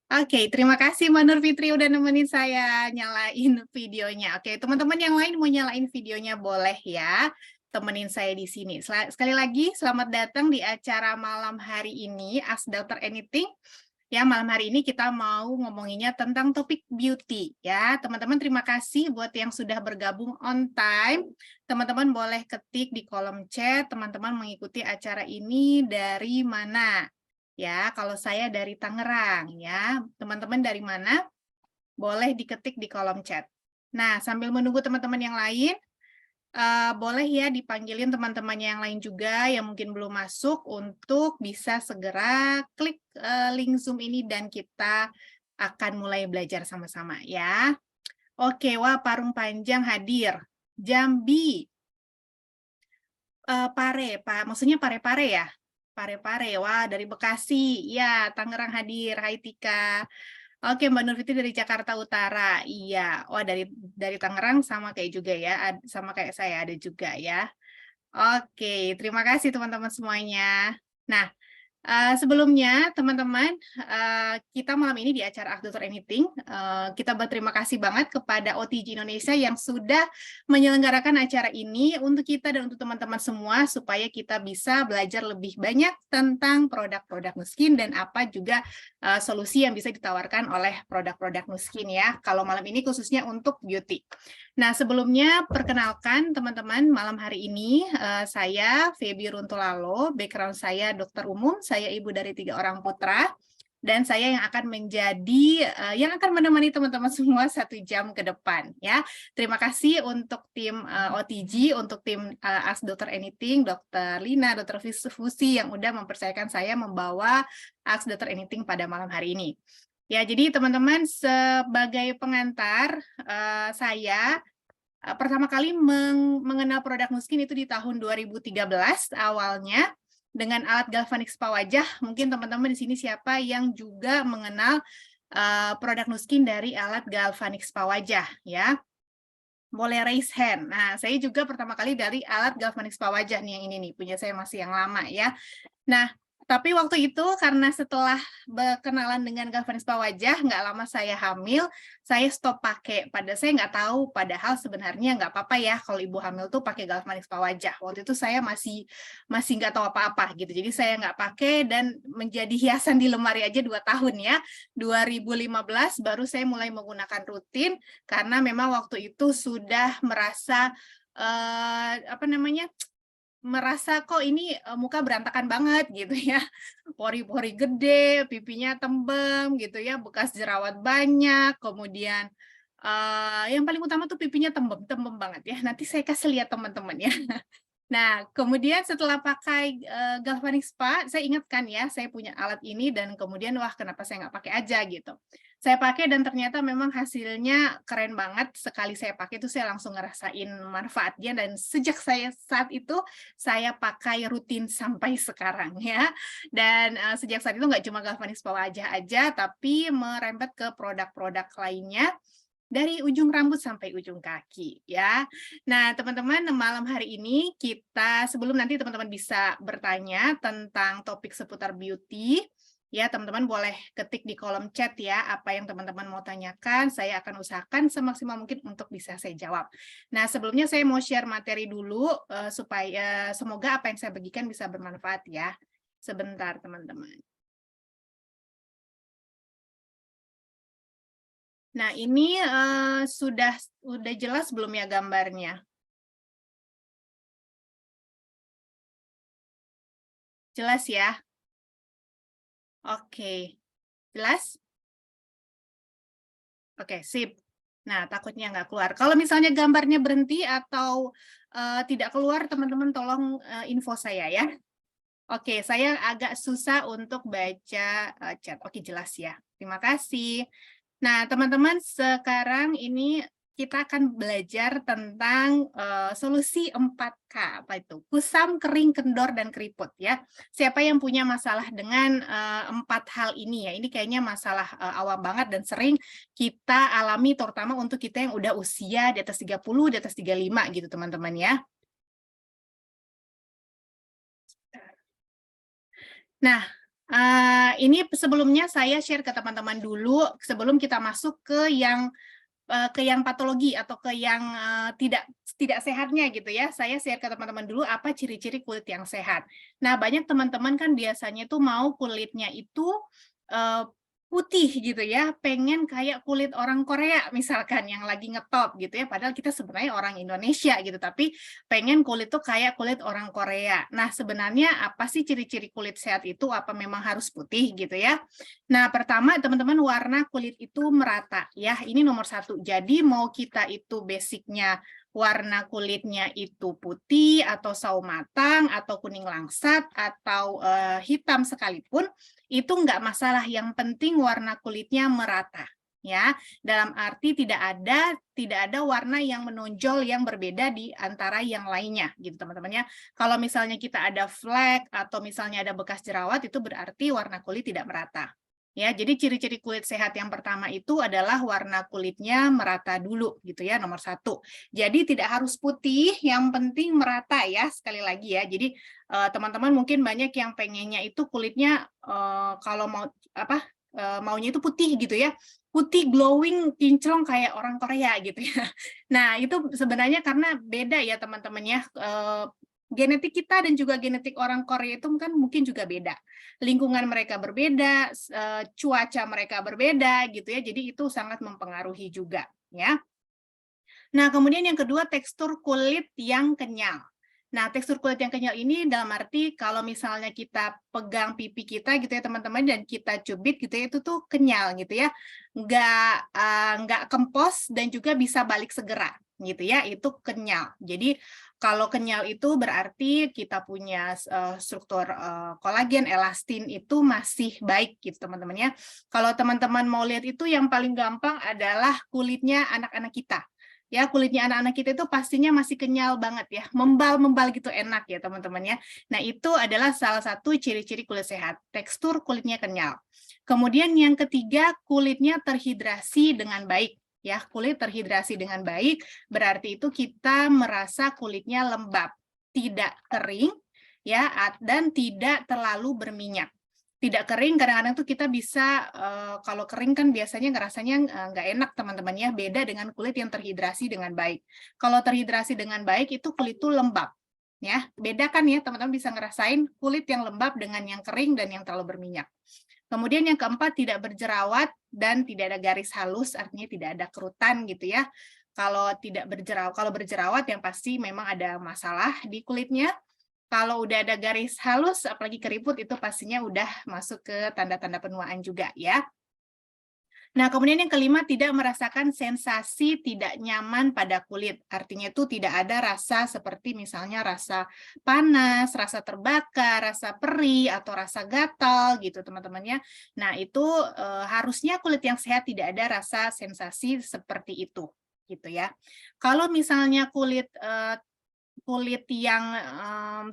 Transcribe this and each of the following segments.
Oke, terima kasih Mbak Nur Fitri udah nemenin saya nyalain videonya. Oke, teman-teman yang lain mau nyalain videonya boleh ya, temenin saya di sini. Sekali lagi, selamat datang di acara malam hari ini, Ask Dr. Anything. Ya, malam hari ini kita mau ngomonginnya tentang topik beauty ya. Teman-teman terima kasih buat yang sudah bergabung on time. Teman-teman boleh ketik di kolom chat, teman-teman mengikuti acara ini dari mana? Ya, kalau saya dari Tangerang ya. Teman-teman dari mana? Boleh diketik di kolom chat. Nah, sambil menunggu teman-teman yang lain, boleh ya dipanggilin teman-temannya yang lain juga yang mungkin belum masuk untuk bisa segera klik link Zoom ini dan kita akan mulai belajar sama-sama ya. Oke, wah Parung Panjang hadir. Jambi, Pare, Pak, maksudnya Pare-Pare ya? Pare-Pare, wah dari Bekasi, ya Tangerang hadir, hai Tika. Oke, Mbak Nur Fitri dari Jakarta Utara, iya. Wah dari Tangerang sama kayak juga ya, sama kayak saya ada juga ya. Oke, terima kasih teman-teman semuanya. Nah, sebelumnya, teman-teman, kita malam ini di acara Ask Dr. Anything, kita berterima kasih banget kepada OTG Indonesia yang sudah menyelenggarakan acara ini untuk kita dan untuk teman-teman semua, supaya kita bisa belajar lebih banyak tentang produk-produk Nuskin dan apa juga solusi yang bisa ditawarkan oleh produk-produk Nuskin ya, kalau malam ini khususnya untuk beauty. Nah, sebelumnya perkenalkan teman-teman, malam hari ini saya Feby Runtulalo, background saya dokter umum, saya ibu dari 3 orang putra, dan saya yang akan menjadi, yang akan menemani teman-teman semua 1 jam ke depan. Ya, terima kasih untuk tim OTG, untuk tim Ask Dr. Anything, Dr. Lina, Dr. Fusi yang udah mempercayakan saya membawa Ask Dr. Anything pada malam hari ini. Ya, jadi teman-teman sebagai pengantar, saya pertama kali mengenal produk Nuskin itu di tahun 2013 awalnya dengan alat galvanik spa wajah. Mungkin teman-teman di sini siapa yang juga mengenal produk Nuskin dari alat galvanik spa wajah ya. Boleh raise hand. Nah, saya juga pertama kali dari alat galvanik spa wajah nih yang ini nih, punya saya masih yang lama ya. Nah, tapi waktu itu karena setelah berkenalan dengan galvanik spa wajah, nggak lama saya hamil, saya stop pakai. Saya nggak tahu, padahal sebenarnya nggak apa-apa ya kalau ibu hamil tuh pakai galvanik spa wajah. Waktu itu saya masih nggak tahu apa-apa gitu. Jadi saya nggak pakai dan menjadi hiasan di lemari aja 2 tahun ya. 2015 baru saya mulai menggunakan rutin karena memang waktu itu sudah merasa apa namanya? Merasa kok ini muka berantakan banget gitu ya, pori-pori gede, pipinya tembem gitu ya, bekas jerawat banyak, kemudian yang paling utama tuh pipinya tembem banget ya, nanti saya kasih lihat teman-teman ya. Nah, kemudian setelah pakai galvanik spa, saya ingat kan ya, saya punya alat ini dan kemudian wah kenapa saya nggak pakai aja gitu. Saya pakai dan ternyata memang hasilnya keren banget. Sekali saya pakai itu saya langsung ngerasain manfaatnya dan sejak saat itu saya pakai rutin sampai sekarang ya. Dan sejak saat itu nggak cuma galvanik spa wajah aja, tapi merembet ke produk-produk lainnya dari ujung rambut sampai ujung kaki ya. Nah, teman-teman, malam hari ini sebelum nanti teman-teman bisa bertanya tentang topik seputar beauty, ya teman-teman boleh ketik di kolom chat ya apa yang teman-teman mau tanyakan, saya akan usahakan semaksimal mungkin untuk bisa saya jawab. Nah, sebelumnya saya mau share materi dulu supaya semoga apa yang saya bagikan bisa bermanfaat ya. Sebentar, teman-teman. Nah, ini sudah jelas belum ya gambarnya? Jelas ya? Oke, jelas? Oke, sip. Nah, takutnya nggak keluar. Kalau misalnya gambarnya berhenti atau tidak keluar, teman-teman tolong info saya ya. Oke, saya agak susah untuk baca chat. Oke, jelas ya. Terima kasih. Nah, teman-teman, sekarang ini kita akan belajar tentang solusi 4K. Apa itu? Kusam, kering, kendor, dan keriput ya. Siapa yang punya masalah dengan 4 hal ini ya? Ini kayaknya masalah awam banget dan sering kita alami terutama untuk kita yang udah usia di atas 30, di atas 35 gitu, teman-teman ya. Nah, Ini sebelumnya saya share ke teman-teman dulu sebelum kita masuk ke yang patologi atau ke yang tidak sehatnya gitu ya. Saya share ke teman-teman dulu apa ciri-ciri kulit yang sehat. Nah, banyak teman-teman kan biasanya tuh mau kulitnya itu putih gitu ya, pengen kayak kulit orang Korea misalkan yang lagi ngetop gitu ya, padahal kita sebenarnya orang Indonesia gitu, tapi pengen kulit tuh kayak kulit orang Korea. Nah, sebenarnya apa sih ciri-ciri kulit sehat itu? Apa memang harus putih gitu ya? Nah, pertama teman-teman warna kulit itu merata ya, ini nomor satu. Jadi mau kita itu basicnya warna kulitnya itu putih atau sawo matang atau kuning langsat atau hitam sekalipun, itu enggak masalah, yang penting warna kulitnya merata ya. Dalam arti tidak ada warna yang menonjol yang berbeda di antara yang lainnya gitu teman-teman ya. Kalau misalnya kita ada flek atau misalnya ada bekas jerawat, itu berarti warna kulit tidak merata. Ya, jadi ciri-ciri kulit sehat yang pertama itu adalah warna kulitnya merata dulu gitu ya, nomor satu. Jadi tidak harus putih, yang penting merata ya, sekali lagi ya. Jadi teman-teman mungkin banyak yang pengennya itu kulitnya kalau mau maunya itu putih gitu ya, putih glowing kinclong kayak orang Korea gitu ya. Nah, itu sebenarnya karena beda ya teman-teman ya. Genetik kita dan juga genetik orang Korea itu kan mungkin juga beda. Lingkungan mereka berbeda, cuaca mereka berbeda gitu ya. Jadi itu sangat mempengaruhi juga ya. Nah, kemudian yang kedua tekstur kulit yang kenyal. Nah, tekstur kulit yang kenyal ini dalam arti kalau misalnya kita pegang pipi kita gitu ya teman-teman dan kita cubit gitu ya, itu tuh kenyal gitu ya, nggak kempos dan juga bisa balik segera gitu ya, itu kenyal. Jadi kalau kenyal itu berarti kita punya struktur kolagen, elastin itu masih baik gitu teman-teman ya. Kalau teman-teman mau lihat itu yang paling gampang adalah kulitnya anak-anak kita. Ya, kulitnya anak-anak kita itu pastinya masih kenyal banget ya, membal-membal gitu enak ya teman-teman ya. Nah, itu adalah salah satu ciri-ciri kulit sehat, tekstur kulitnya kenyal. Kemudian yang ketiga, kulitnya terhidrasi dengan baik. Ya, kulit terhidrasi dengan baik berarti itu kita merasa kulitnya lembab, tidak kering ya, dan tidak terlalu berminyak. Tidak kering, kadang-kadang tuh kita bisa kalau kering kan biasanya ngerasanya nggak enak teman-teman ya, beda dengan kulit yang terhidrasi dengan baik. Kalau terhidrasi dengan baik itu kulit tuh lembab ya, beda kan ya teman-teman bisa ngerasain kulit yang lembab dengan yang kering dan yang terlalu berminyak. Kemudian yang keempat, tidak berjerawat dan tidak ada garis halus, artinya tidak ada kerutan gitu ya. Kalau berjerawat yang pasti memang ada masalah di kulitnya. Kalau udah ada garis halus, apalagi keriput, itu pastinya udah masuk ke tanda-tanda penuaan juga ya. Nah, kemudian yang kelima, tidak merasakan sensasi tidak nyaman pada kulit. Artinya itu tidak ada rasa seperti misalnya rasa panas, rasa terbakar, rasa perih, atau rasa gatal gitu teman-teman ya. Nah, itu harusnya kulit yang sehat tidak ada rasa sensasi seperti itu gitu ya. Kalau misalnya kulit yang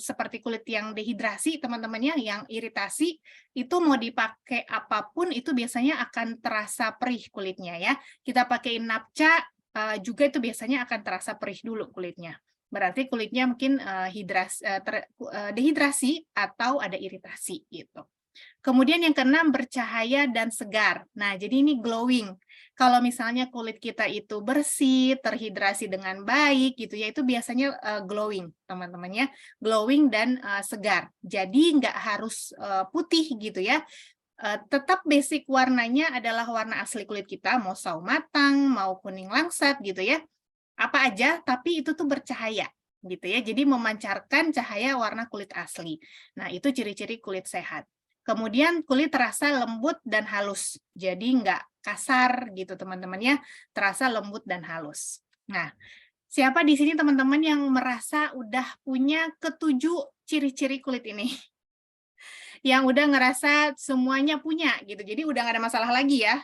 seperti kulit yang dehidrasi teman-teman ya, yang iritasi, itu mau dipakai apapun itu biasanya akan terasa perih kulitnya ya. Kita pakai napca juga itu biasanya akan terasa perih dulu kulitnya. Berarti kulitnya mungkin dehidrasi atau ada iritasi gitu. Kemudian yang keenam, bercahaya dan segar. Nah, jadi ini glowing. Kalau misalnya kulit kita itu bersih, terhidrasi dengan baik gitu ya, itu biasanya glowing, teman-teman ya. Glowing dan segar. Jadi nggak harus putih gitu ya. Tetap basic warnanya adalah warna asli kulit kita, mau sawo matang, mau kuning langsat gitu ya. Apa aja, tapi itu tuh bercahaya gitu ya. Jadi memancarkan cahaya warna kulit asli. Nah, itu ciri-ciri kulit sehat. Kemudian kulit terasa lembut dan halus. Jadi nggak kasar gitu teman-teman ya, terasa lembut dan halus. Nah, siapa di sini teman-teman yang merasa udah punya ketujuh ciri-ciri kulit ini? Yang udah ngerasa semuanya punya gitu, jadi udah nggak ada masalah lagi ya.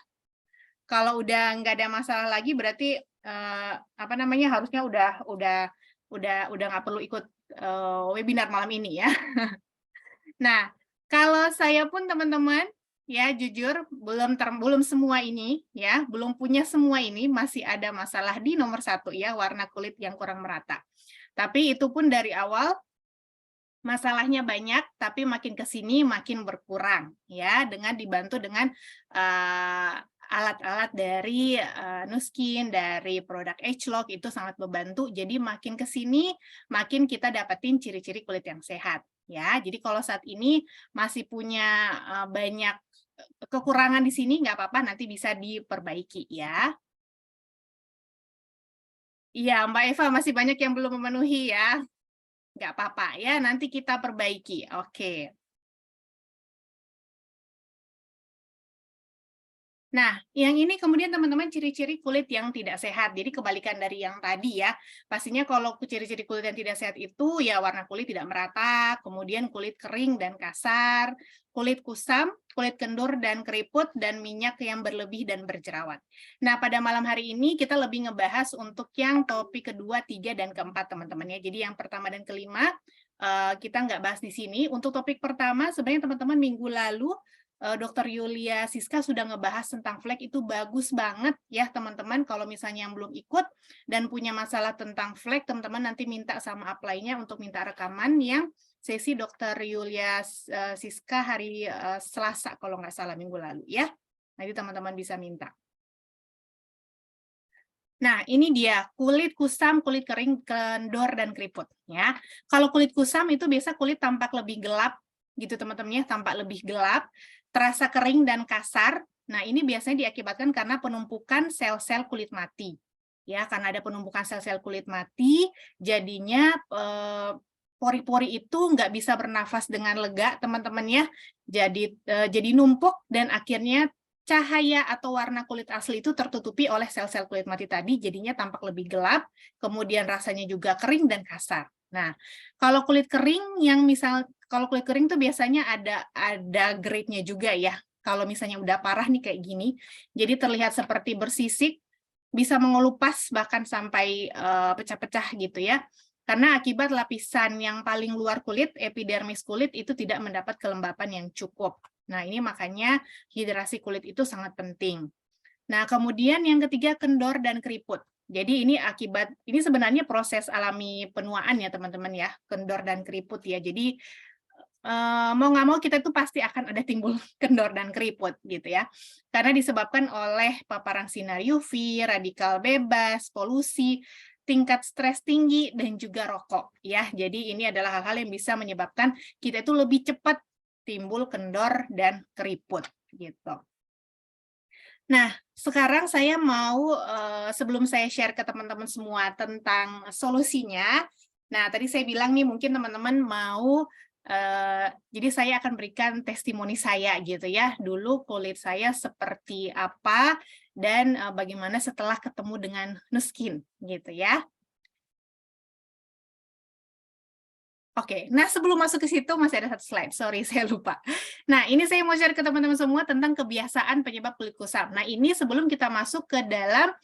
Kalau udah nggak ada masalah lagi berarti harusnya udah nggak perlu ikut webinar malam ini ya. Nah, kalau saya pun teman-teman, ya jujur belum semua ini ya, belum punya semua ini, masih ada masalah di nomor satu ya, warna kulit yang kurang merata. Tapi itu pun dari awal Masalahnya banyak, tapi makin ke sini makin berkurang, ya, dengan dibantu dengan alat-alat dari Nuskin, dari produk Agelock itu sangat membantu. Jadi makin ke sini makin kita dapetin ciri-ciri kulit yang sehat, ya. Jadi kalau saat ini masih punya banyak kekurangan di sini nggak apa-apa, nanti bisa diperbaiki ya. Iya, Mbak Eva masih banyak yang belum memenuhi ya. Nggak apa-apa ya, nanti kita perbaiki. Oke. Nah, yang ini kemudian teman-teman ciri-ciri kulit yang tidak sehat. Jadi kebalikan dari yang tadi ya. Pastinya kalau ciri-ciri kulit yang tidak sehat itu ya warna kulit tidak merata, kemudian kulit kering dan kasar, kulit kusam, kulit kendur dan keriput, dan minyak yang berlebih dan berjerawat. Nah, pada malam hari ini kita lebih ngebahas untuk yang topik kedua, tiga, dan keempat teman-teman ya. Jadi yang pertama dan kelima kita nggak bahas di sini. Untuk topik pertama sebenarnya teman-teman minggu lalu Dokter Yulia Siska sudah ngebahas tentang flek itu bagus banget ya teman-teman. Kalau misalnya yang belum ikut dan punya masalah tentang flek, teman-teman nanti minta sama upline-nya untuk minta rekaman yang sesi Dokter Yulia Siska hari Selasa kalau nggak salah minggu lalu ya. Nanti teman-teman bisa minta. Nah, ini dia kulit kusam, kulit kering, kendor, dan keriput. Ya, kalau kulit kusam itu biasa kulit tampak lebih gelap, gitu teman-teman ya, tampak lebih gelap, terasa kering dan kasar. Nah, ini biasanya diakibatkan karena penumpukan sel-sel kulit mati. Ya, karena ada penumpukan sel-sel kulit mati, jadinya pori-pori itu nggak bisa bernafas dengan lega, teman-teman ya. Jadi numpuk dan akhirnya cahaya atau warna kulit asli itu tertutupi oleh sel-sel kulit mati tadi, jadinya tampak lebih gelap, kemudian rasanya juga kering dan kasar. Nah, kalau kulit kering kalau kulit kering tuh biasanya ada grade-nya juga ya. Kalau misalnya udah parah nih kayak gini, jadi terlihat seperti bersisik, bisa mengelupas bahkan sampai pecah-pecah gitu ya. Karena akibat lapisan yang paling luar kulit, epidermis kulit itu tidak mendapat kelembapan yang cukup. Nah, ini makanya hidrasi kulit itu sangat penting. Nah, kemudian yang ketiga kendor dan keriput. Jadi ini sebenarnya proses alami penuaan ya teman-teman ya, kendor dan keriput ya. Jadi mau nggak mau kita itu pasti akan ada timbul kendor dan keriput gitu ya. Karena disebabkan oleh paparan sinar UV, radikal bebas, polusi, tingkat stres tinggi, dan juga rokok ya. Jadi ini adalah hal-hal yang bisa menyebabkan kita itu lebih cepat timbul kendor dan keriput gitu. Nah, sekarang saya mau sebelum saya share ke teman-teman semua tentang solusinya. Nah, tadi saya bilang nih mungkin teman-teman mau jadi saya akan berikan testimoni saya gitu ya. Dulu kulit saya seperti apa dan bagaimana setelah ketemu dengan Nuskin gitu ya. Oke, nah sebelum masuk ke situ masih ada satu slide, sorry saya lupa. Nah, ini saya mau share ke teman-teman semua tentang kebiasaan penyebab kulit kusam. Nah, ini sebelum kita masuk ke dalam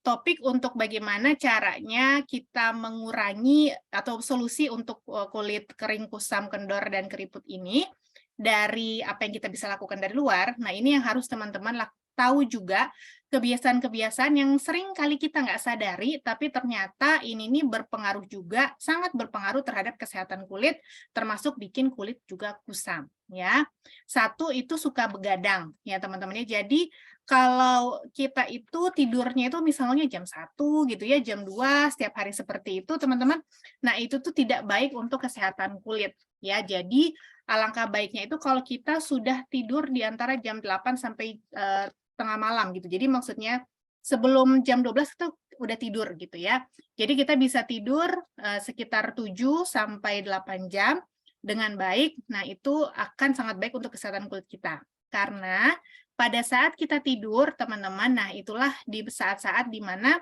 topik untuk bagaimana caranya kita mengurangi atau solusi untuk kulit kering, kusam, kendor, dan keriput ini dari apa yang kita bisa lakukan dari luar. Nah, ini yang harus teman-teman tahu juga kebiasaan-kebiasaan yang sering kali kita nggak sadari, tapi ternyata ini nih berpengaruh juga, sangat berpengaruh terhadap kesehatan kulit, termasuk bikin kulit juga kusam. Ya, satu itu suka begadang, ya teman-teman ya. Jadi kalau kita itu tidurnya itu misalnya jam 1 gitu ya, jam 2 setiap hari seperti itu, teman-teman. Nah, itu tuh tidak baik untuk kesehatan kulit. Ya, jadi alangkah baiknya itu kalau kita sudah tidur di antara jam 8 sampai tengah malam gitu. Jadi maksudnya sebelum jam 12 kita udah tidur gitu ya. Jadi kita bisa tidur sekitar 7 sampai 8 jam dengan baik. Nah, itu akan sangat baik untuk kesehatan kulit kita. Karena pada saat kita tidur, teman-teman, nah itulah di saat-saat di mana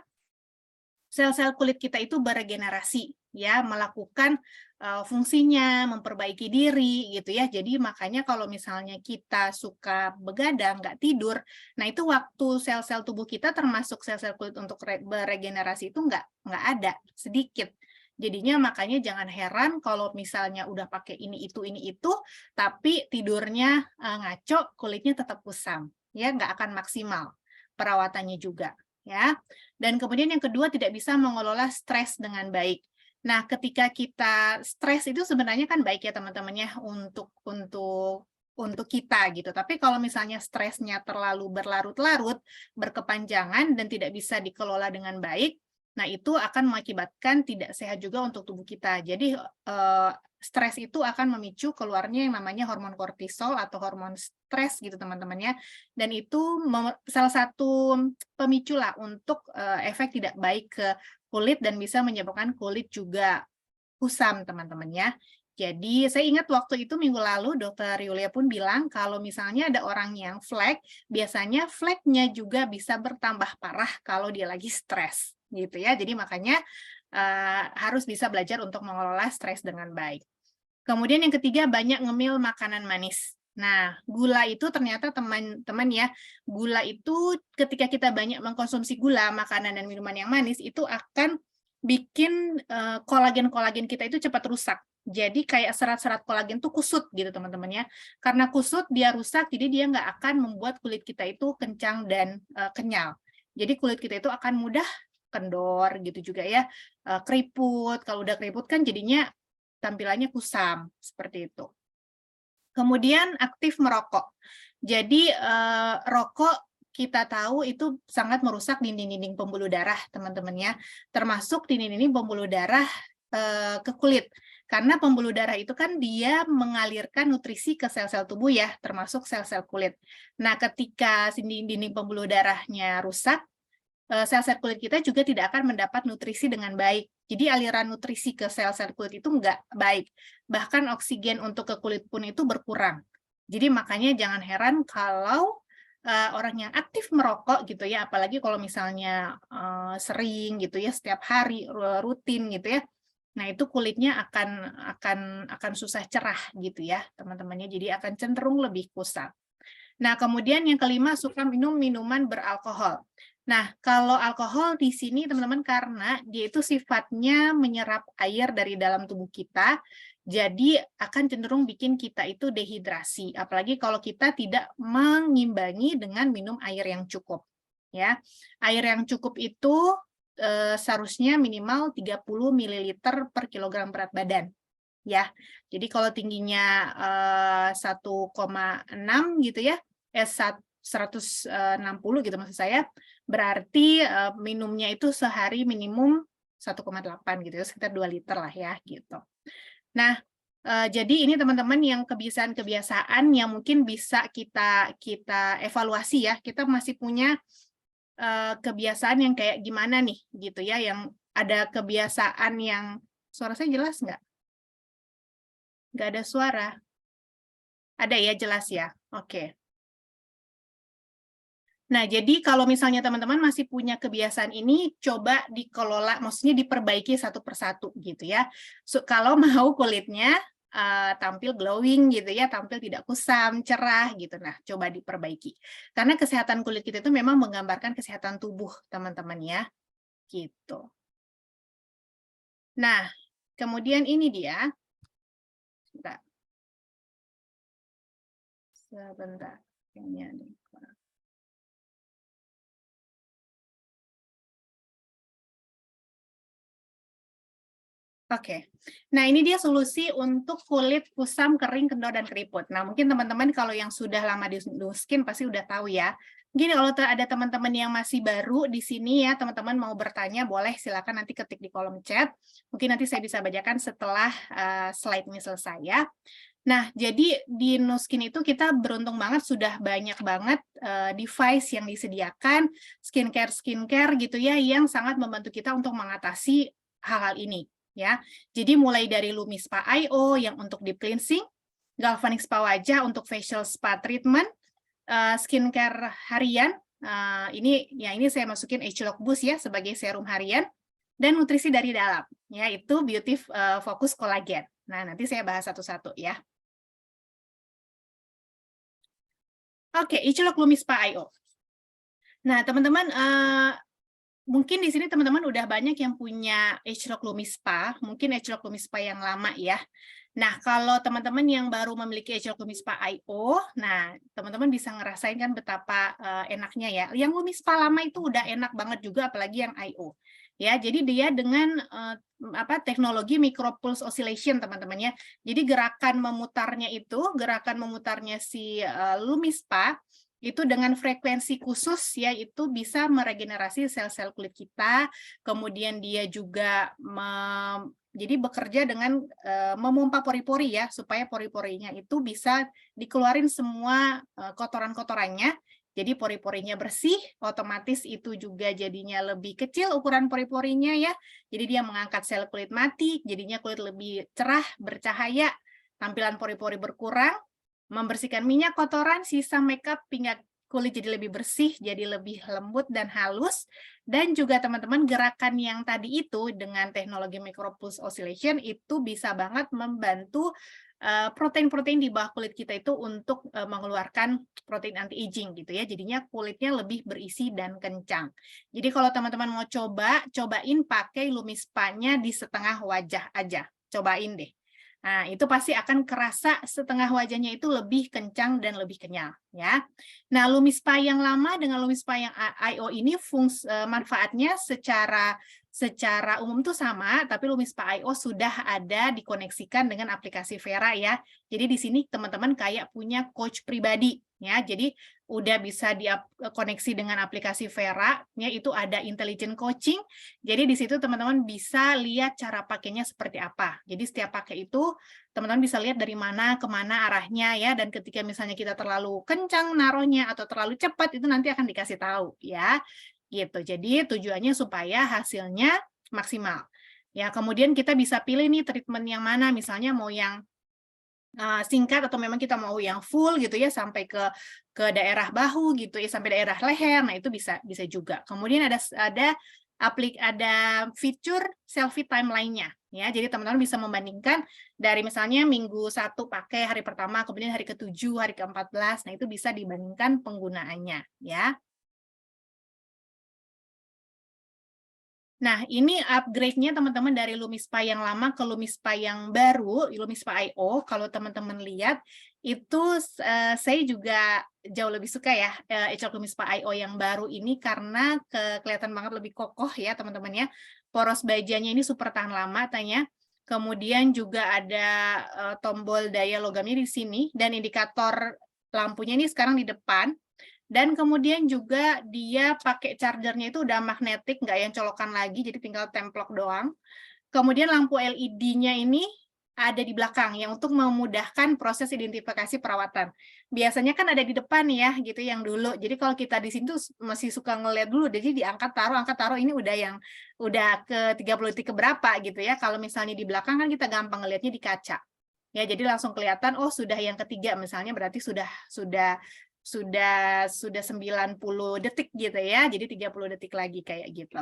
sel-sel kulit kita itu beregenerasi, ya, melakukan fungsinya, memperbaiki diri, gitu ya. Jadi makanya kalau misalnya kita suka begadang, nggak tidur, nah itu waktu sel-sel tubuh kita termasuk sel-sel kulit untuk beregenerasi itu nggak ada, sedikit. Jadinya makanya jangan heran kalau misalnya udah pakai ini itu, tapi tidurnya ngaco, kulitnya tetap kusam, ya, nggak akan maksimal perawatannya juga, ya. Dan kemudian yang kedua tidak bisa mengelola stres dengan baik. Nah, ketika kita stres itu sebenarnya kan baik ya teman-teman ya untuk kita gitu. Tapi kalau misalnya stresnya terlalu berlarut-larut, berkepanjangan dan tidak bisa dikelola dengan baik, nah itu akan mengakibatkan tidak sehat juga untuk tubuh kita. Jadi stres itu akan memicu keluarnya yang namanya hormon kortisol atau hormon stres gitu teman-teman ya. Dan itu salah satu pemicu lah untuk efek tidak baik ke kulit dan bisa menyebabkan kulit juga kusam, teman-teman ya. Jadi saya ingat waktu itu minggu lalu Dokter Yulia pun bilang kalau misalnya ada orang yang flek, biasanya fleknya juga bisa bertambah parah kalau dia lagi stres, gitu ya. Jadi makanya harus bisa belajar untuk mengelola stres dengan baik. Kemudian yang ketiga, banyak ngemil makanan manis. Nah, gula itu ternyata teman-teman ya, gula itu ketika kita banyak mengkonsumsi gula, makanan dan minuman yang manis, itu akan bikin kolagen-kolagen kita itu cepat rusak. Jadi kayak serat-serat kolagen tuh kusut gitu teman-teman ya. Karena kusut, dia rusak, jadi dia nggak akan membuat kulit kita itu kencang dan kenyal. Jadi kulit kita itu akan mudah kendor gitu juga ya, keriput. Kalau udah keriput kan jadinya tampilannya kusam, seperti itu. Kemudian aktif merokok. Jadi rokok kita tahu itu sangat merusak dinding-dinding pembuluh darah, teman-teman ya. Termasuk dinding-dinding pembuluh darah ke kulit. Karena pembuluh darah itu kan dia mengalirkan nutrisi ke sel-sel tubuh ya, termasuk sel-sel kulit. Nah, ketika dinding-dinding pembuluh darahnya rusak, sel-sel kulit kita juga tidak akan mendapat nutrisi dengan baik. Jadi aliran nutrisi ke sel-sel kulit itu nggak baik. Bahkan oksigen untuk ke kulit pun itu berkurang. Jadi makanya jangan heran kalau orang yang aktif merokok gitu ya, apalagi kalau misalnya sering gitu ya, setiap hari rutin gitu ya. Nah, itu kulitnya akan susah cerah gitu ya, teman-temannya. Jadi akan cenderung lebih kusam. Nah, kemudian yang kelima, suka minum minuman beralkohol. Nah, kalau alkohol di sini teman-teman karena dia itu sifatnya menyerap air dari dalam tubuh kita, jadi akan cenderung bikin kita itu dehidrasi. Apalagi kalau kita tidak mengimbangi dengan minum air yang cukup. Ya, air yang cukup itu seharusnya minimal 30 ml per kilogram berat badan. Ya, jadi kalau tingginya 1,6 gitu ya, 160 gitu maksud saya, berarti minumnya itu sehari minimum 1,8 gitu ya, sekitar 2 liter lah ya gitu. Nah, jadi ini teman-teman yang kebiasaan-kebiasaan yang mungkin bisa kita evaluasi ya. Kita masih punya kebiasaan yang kayak gimana nih gitu ya, yang ada kebiasaan yang suara saya jelas nggak? Nggak ada suara. Ada ya, jelas ya? Oke. Nah, jadi kalau misalnya teman-teman masih punya kebiasaan ini, coba dikelola, maksudnya diperbaiki satu persatu gitu ya. Kalau mau kulitnya tampil glowing gitu ya, tampil tidak kusam, cerah gitu. Nah, coba diperbaiki. Karena kesehatan kulit kita itu memang menggambarkan kesehatan tubuh, teman-teman ya. Gitu. Nah, kemudian ini dia. Sebentar. Ini ada. Oke, nah ini dia solusi untuk kulit kusam, kering, kendor, dan keriput. Nah mungkin teman-teman kalau yang sudah lama di Nu Skin pasti udah tahu ya. Mungkin kalau ada teman-teman yang masih baru di sini ya, teman-teman mau bertanya boleh silakan nanti ketik di kolom chat. Mungkin nanti saya bisa bacakan setelah slide ini selesai ya. Nah, jadi di Nu Skin itu kita beruntung banget sudah banyak banget device yang disediakan, skincare gitu ya, yang sangat membantu kita untuk mengatasi hal-hal ini. Ya, jadi mulai dari Lumi Spa IO yang untuk deep cleansing, Galvanic Spa wajah untuk facial spa treatment, skincare harian, ini saya masukin Agelock Boost ya sebagai serum harian, dan nutrisi dari dalam, yaitu Beauty Focus Collagen. Nah, nanti saya bahas satu-satu ya. Oke, Agelock Lumi Spa IO. Nah, teman-teman, mungkin di sini teman-teman udah banyak yang punya Agelock Lumi Spa, mungkin Agelock Lumi Spa yang lama ya. Nah, kalau teman-teman yang baru memiliki Agelock Lumi Spa IO, nah teman-teman bisa ngerasain kan betapa enaknya ya. Yang Lumi Spa lama itu udah enak banget juga, apalagi yang IO. Ya, jadi dia dengan teknologi micropulse oscillation, teman-teman ya. Jadi gerakan memutarnya si LumiSpa itu dengan frekuensi khusus ya, itu bisa meregenerasi sel-sel kulit kita. Kemudian dia juga jadi bekerja dengan memompa pori-pori ya, supaya pori-porinya itu bisa dikeluarin semua kotoran-kotorannya. Jadi pori-porinya bersih, otomatis itu juga jadinya lebih kecil ukuran pori-porinya ya. Jadi dia mengangkat sel kulit mati, jadinya kulit lebih cerah, bercahaya, tampilan pori-pori berkurang, membersihkan minyak, kotoran, sisa makeup, hingga kulit jadi lebih bersih, jadi lebih lembut dan halus. Dan juga teman-teman, gerakan yang tadi itu dengan teknologi micropulse oscillation itu bisa banget membantu protein-protein di bawah kulit kita itu untuk mengeluarkan protein anti-aging gitu ya. Jadinya kulitnya lebih berisi dan kencang. Jadi kalau teman-teman mau cobain pakai LumiSpa-nya di setengah wajah aja. Cobain deh. Nah, itu pasti akan kerasa setengah wajahnya itu lebih kencang dan lebih kenyal ya. Nah, LumiSpa yang lama dengan LumiSpa yang IO ini manfaatnya secara umum tuh sama, tapi LumiSpa IO sudah ada dikoneksikan dengan aplikasi Vera ya. Jadi di sini teman-teman kayak punya coach pribadi ya. Jadi udah bisa dikoneksi dengan aplikasi Vera ya, itu ada intelligent coaching. Jadi di situ teman-teman bisa lihat cara pakainya seperti apa. Jadi setiap pakai itu teman-teman bisa lihat dari mana ke mana arahnya ya, dan ketika misalnya kita terlalu kencang naruhnya atau terlalu cepat itu nanti akan dikasih tahu ya. Gitu. Jadi tujuannya supaya hasilnya maksimal. Ya, kemudian kita bisa pilih nih treatment yang mana, misalnya mau yang singkat atau memang kita mau yang full gitu ya sampai ke daerah bahu gitu ya, sampai daerah leher. Nah, itu bisa juga. Kemudian ada fitur selfie timeline-nya ya. Jadi teman-teman bisa membandingkan dari misalnya minggu 1 pakai hari pertama, kemudian hari ke-7, hari ke-14. Nah, itu bisa dibandingkan penggunaannya ya. Nah, ini upgrade-nya teman-teman dari LumiSpa yang lama ke LumiSpa yang baru, LumiSpa IO. Kalau teman-teman lihat, itu saya juga jauh lebih suka ya, Ecok LumiSpa IO yang baru ini karena kelihatan banget lebih kokoh ya teman-teman ya. Poros bajanya ini super tahan lama tanya. Kemudian juga ada tombol daya logamnya di sini, dan indikator lampunya ini sekarang di depan. Dan kemudian juga dia pakai chargernya itu udah magnetik, nggak yang colokan lagi, jadi tinggal templok doang. Kemudian lampu LED-nya ini ada di belakang, yang untuk memudahkan proses identifikasi perawatan. Biasanya kan ada di depan ya, gitu yang dulu. Jadi kalau kita di sini tuh masih suka ngeliat dulu, jadi diangkat taruh, ini udah ke 30 detik keberapa gitu ya. Kalau misalnya di belakang kan kita gampang ngelihatnya di kaca. Ya, jadi langsung kelihatan, oh sudah yang ketiga misalnya, berarti sudah 90 detik gitu ya, jadi 30 detik lagi kayak gitu.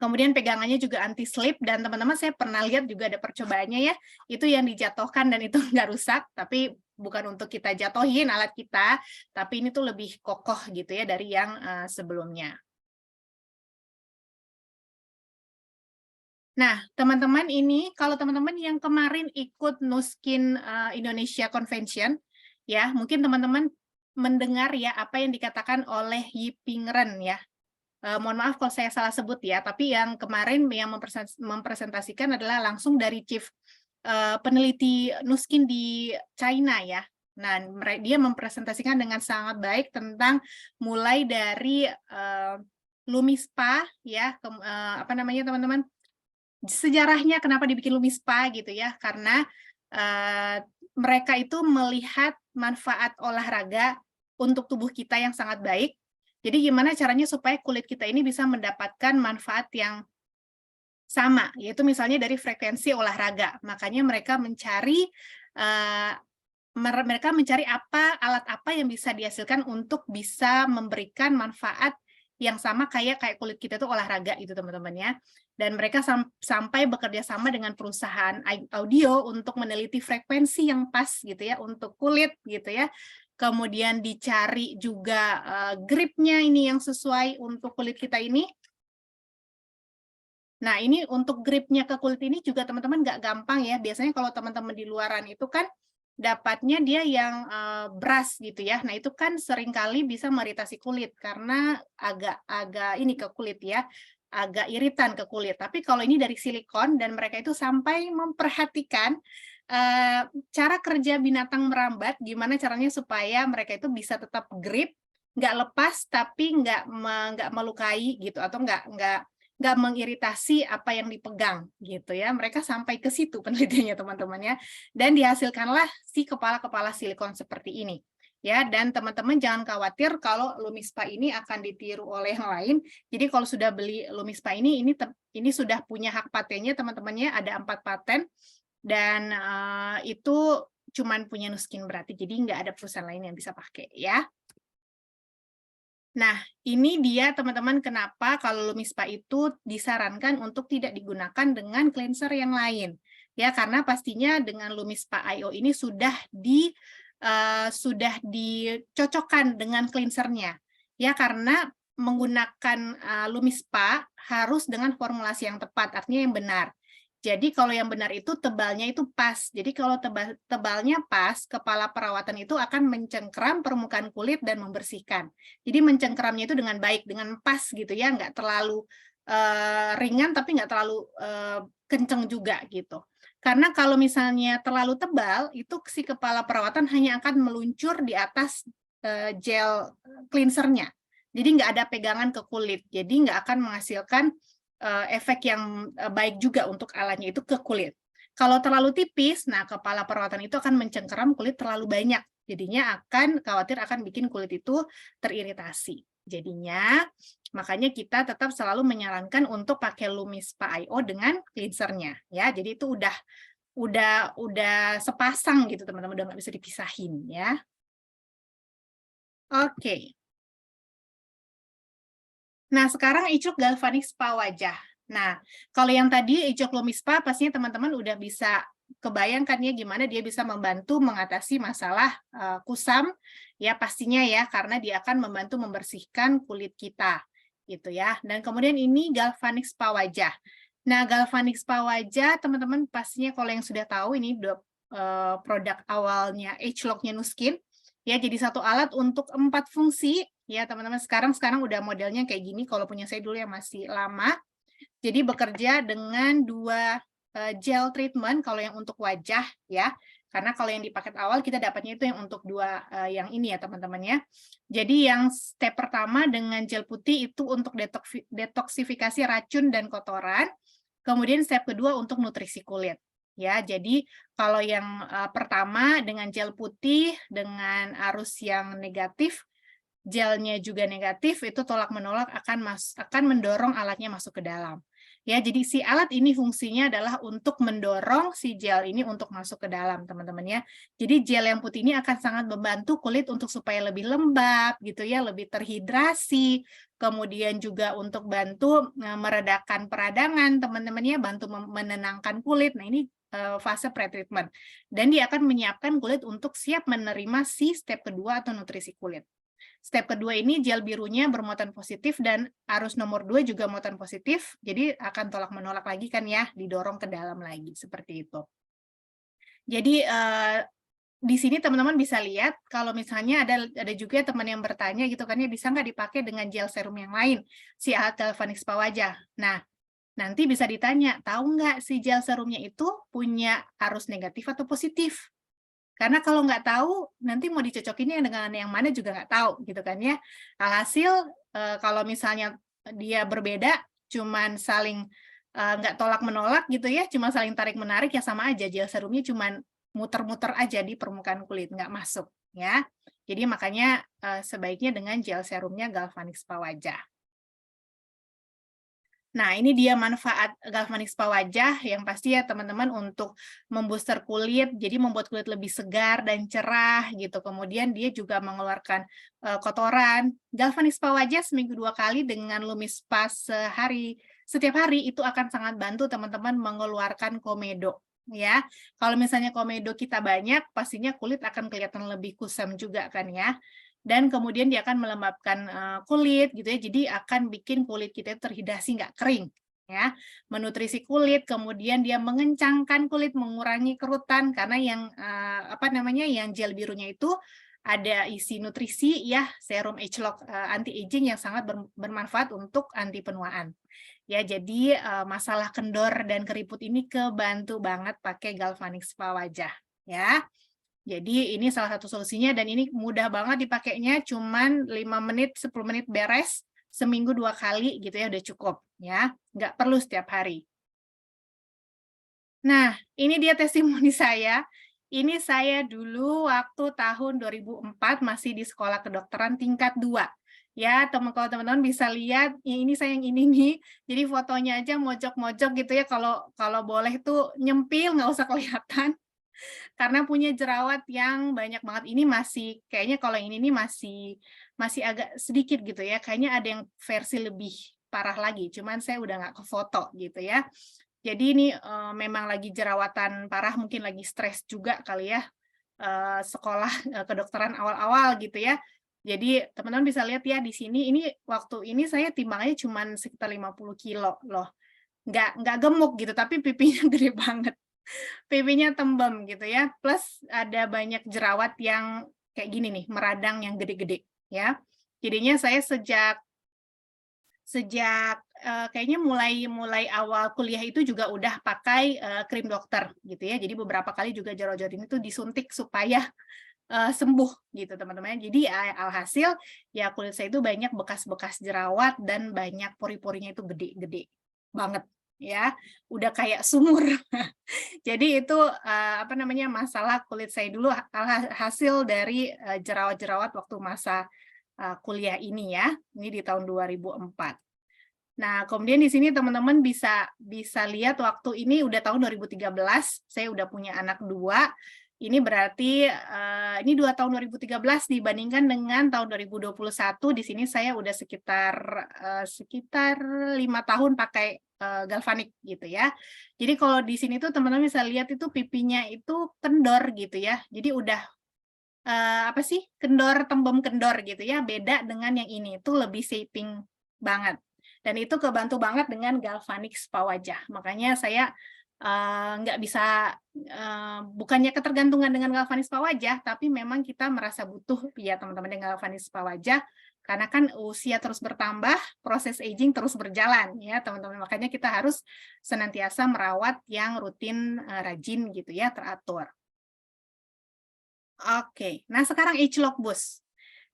Kemudian pegangannya juga anti slip, dan teman-teman saya pernah lihat juga ada percobaannya ya, itu yang dijatuhkan dan itu nggak rusak, tapi bukan untuk kita jatuhin alat kita, tapi ini tuh lebih kokoh gitu ya dari yang sebelumnya. Nah, teman-teman ini, kalau teman-teman yang kemarin ikut Nuskin Indonesia Convention, ya mungkin teman-teman mendengar ya apa yang dikatakan oleh Yiping Ren ya. Mohon maaf kalau saya salah sebut ya, tapi yang kemarin yang mempresentasikan adalah langsung dari Chief peneliti Nuskin di China ya. Nah, dia mempresentasikan dengan sangat baik tentang mulai dari LumiSpa ya, apa namanya teman-teman, sejarahnya kenapa dibikin LumiSpa gitu ya, karena mereka itu melihat manfaat olahraga untuk tubuh kita yang sangat baik. Jadi gimana caranya supaya kulit kita ini bisa mendapatkan manfaat yang sama, yaitu misalnya dari frekuensi olahraga. Makanya mereka mencari alat apa yang bisa dihasilkan untuk bisa memberikan manfaat yang sama kayak kulit kita tuh olahraga gitu teman-teman ya. Dan mereka sampai bekerja sama dengan perusahaan audio untuk meneliti frekuensi yang pas gitu ya untuk kulit gitu ya. Kemudian dicari juga gripnya ini yang sesuai untuk kulit kita ini. Nah, ini untuk gripnya ke kulit ini juga teman-teman nggak gampang ya. Biasanya kalau teman-teman di luaran itu kan dapatnya dia yang brush gitu ya. Nah, itu kan seringkali bisa meritasi kulit karena agak ini ke kulit ya. agak iritan ke kulit. Tapi kalau ini dari silikon dan mereka itu sampai memperhatikan cara kerja binatang merambat, gimana caranya supaya mereka itu bisa tetap grip, nggak lepas tapi nggak melukai gitu, atau nggak mengiritasi apa yang dipegang gitu ya. Mereka sampai ke situ penelitiannya teman-teman ya, dan dihasilkanlah si kepala-kepala silikon seperti ini. Ya, dan teman-teman jangan khawatir kalau Lumispa ini akan ditiru oleh yang lain. Jadi kalau sudah beli Lumispa ini sudah punya hak patennya teman-temannya, ada 4 paten, dan itu cuman punya Nuskin berarti, jadi nggak ada perusahaan lain yang bisa pakai ya. Nah, ini dia teman-teman kenapa kalau Lumispa itu disarankan untuk tidak digunakan dengan cleanser yang lain. Ya, karena pastinya dengan Lumispa IO ini sudah dicocokkan dengan cleansernya. Ya, karena menggunakan Lumispa harus dengan formulasi yang tepat, artinya yang benar. Jadi kalau yang benar itu tebalnya itu pas. Jadi kalau tebalnya pas, kepala perawatan itu akan mencengkram permukaan kulit dan membersihkan. Jadi mencengkramnya itu dengan baik, dengan pas gitu ya, nggak terlalu ringan tapi nggak terlalu kenceng juga gitu. Karena kalau misalnya terlalu tebal, itu si kepala perawatan hanya akan meluncur di atas gel cleansernya. Jadi nggak ada pegangan ke kulit. Jadi nggak akan menghasilkan efek yang baik juga untuk alatnya itu ke kulit. Kalau terlalu tipis, nah kepala perawatan itu akan mencengkeram kulit terlalu banyak. Jadinya khawatir akan bikin kulit itu teriritasi. Jadinya, makanya kita tetap selalu menyarankan untuk pakai Lumispa IO dengan cleansernya. Ya, jadi itu udah sepasang gitu teman-teman, udah nggak bisa dipisahin ya. Oke. Nah, sekarang icuk galvanik spa wajah. Nah, kalau yang tadi icuk Lumispa, pastinya teman-teman udah bisa kebayangkan ya gimana dia bisa membantu mengatasi masalah kusam, ya pastinya ya, karena dia akan membantu membersihkan kulit kita, gitu ya. Dan kemudian ini galvanik spa wajah. Nah, galvanik spa wajah, teman-teman pastinya kalau yang sudah tahu, ini produk awalnya ageLOC-nya Nuskin, ya jadi satu alat untuk 4 fungsi. Ya, teman-teman, sekarang udah modelnya kayak gini, kalau punya saya dulu yang masih lama. Jadi bekerja dengan 2 gel treatment kalau yang untuk wajah ya. Karena kalau yang di paket awal kita dapatnya itu yang untuk 2 yang ini ya, teman-teman ya. Jadi yang step pertama dengan gel putih itu untuk detoksifikasi racun dan kotoran. Kemudian step kedua untuk nutrisi kulit. Ya, jadi kalau yang pertama dengan gel putih dengan arus yang negatif, gelnya juga negatif, itu tolak-menolak akan mendorong alatnya masuk ke dalam. Ya, jadi si alat ini fungsinya adalah untuk mendorong si gel ini untuk masuk ke dalam, teman-teman ya. Jadi gel yang putih ini akan sangat membantu kulit untuk supaya lebih lembab gitu ya, lebih terhidrasi, kemudian juga untuk bantu meredakan peradangan, teman-teman ya, bantu menenangkan kulit. Nah, ini fase pre-treatment. Dan dia akan menyiapkan kulit untuk siap menerima si step kedua atau nutrisi kulit. Step kedua ini gel birunya bermuatan positif dan arus nomor 2 juga muatan positif, jadi akan tolak-menolak lagi kan ya, didorong ke dalam lagi, seperti itu. Jadi di sini teman-teman bisa lihat, kalau misalnya ada juga teman yang bertanya gitu kan ya, bisa nggak dipakai dengan gel serum yang lain, si alat galvanik spa wajah. Nah, nanti bisa ditanya, tahu nggak si gel serumnya itu punya arus negatif atau positif? Karena kalau nggak tahu, nanti mau dicocokinnya dengan yang mana juga nggak tahu, gitu kan ya. Alhasil, kalau misalnya dia berbeda, cuman saling nggak tolak-menolak gitu ya, cuma saling tarik-menarik, ya sama aja, gel serumnya cuman muter-muter aja di permukaan kulit, nggak masuk, ya. Jadi makanya sebaiknya dengan gel serumnya galvanik spa wajah. Nah, ini dia manfaat galvanik spa wajah yang pasti ya teman-teman untuk membooster kulit, jadi membuat kulit lebih segar dan cerah gitu. Kemudian dia juga mengeluarkan kotoran. Galvanik spa wajah seminggu 2 kali dengan Lumispa setiap hari itu akan sangat bantu teman-teman mengeluarkan komedo. Ya, kalau misalnya komedo kita banyak, pastinya kulit akan kelihatan lebih kusam juga kan ya. Dan kemudian dia akan melembabkan kulit gitu ya, jadi akan bikin kulit kita terhidrasi, nggak kering ya, menutrisi kulit, kemudian dia mengencangkan kulit, mengurangi kerutan karena yang yang gel birunya itu ada isi nutrisi ya, serum ageLOC anti aging yang sangat bermanfaat untuk anti penuaan. Ya, jadi masalah kendor dan keriput ini kebantu banget pakai galvanic spa wajah ya. Jadi ini salah satu solusinya dan ini mudah banget dipakainya, cuman 5 menit, 10 menit beres, seminggu 2 kali gitu ya udah cukup ya, nggak perlu setiap hari. Nah, ini dia testimoni saya. Ini saya dulu waktu tahun 2004 masih di sekolah kedokteran tingkat 2. Ya, kalau teman-teman bisa lihat, ini saya yang ini nih. Jadi fotonya aja mojok-mojok gitu ya, kalau boleh tuh nyempil, nggak usah kelihatan. Karena punya jerawat yang banyak banget. Ini masih kayaknya kalau yang ini nih masih agak sedikit gitu ya. Kayaknya ada yang versi lebih parah lagi, cuman saya udah nggak kefoto gitu ya. Jadi ini memang lagi jerawatan parah, mungkin lagi stres juga kali ya, sekolah kedokteran awal-awal gitu ya. Jadi teman-teman bisa lihat ya di sini, ini waktu ini saya timbangannya cuman sekitar 50 kilo loh. Nggak gemuk gitu, tapi pipinya gede banget. Pipinya tembem gitu ya, plus ada banyak jerawat yang kayak gini nih, meradang yang gede-gede ya. Jadinya saya sejak kayaknya mulai awal kuliah itu juga udah pakai krim dokter gitu ya. Jadi beberapa kali juga jerawat-jerawat ini tuh disuntik supaya sembuh gitu teman-teman. Jadi alhasil ya kulit saya itu banyak bekas-bekas jerawat dan banyak pori-porinya itu gede-gede banget ya, udah kayak sumur. Jadi itu apa namanya, masalah kulit saya dulu hasil dari jerawat-jerawat waktu masa kuliah ini ya. Ini di tahun 2004. Nah, kemudian di sini teman-teman bisa lihat waktu ini udah tahun 2013, saya udah punya anak 2. Ini berarti ini 2 tahun 2013 dibandingkan dengan tahun 2021, di sini saya udah sekitar 5 tahun pakai galvanik gitu ya. Jadi kalau di sini tuh teman-teman bisa lihat itu pipinya itu kendor gitu ya. Jadi udah apa sih, kendor, tembem kendor gitu ya, beda dengan yang ini, itu lebih shaping banget. Dan itu kebantu banget dengan galvanik spa wajah. Makanya saya nggak bisa, bukannya ketergantungan dengan galvanik spa wajah, tapi memang kita merasa butuh ya teman-teman dengan galvanik spa wajah, karena kan usia terus bertambah, proses aging terus berjalan ya teman-teman. Makanya kita harus senantiasa merawat yang rutin, rajin gitu ya, teratur. Oke, nah sekarang ageLOC Boost.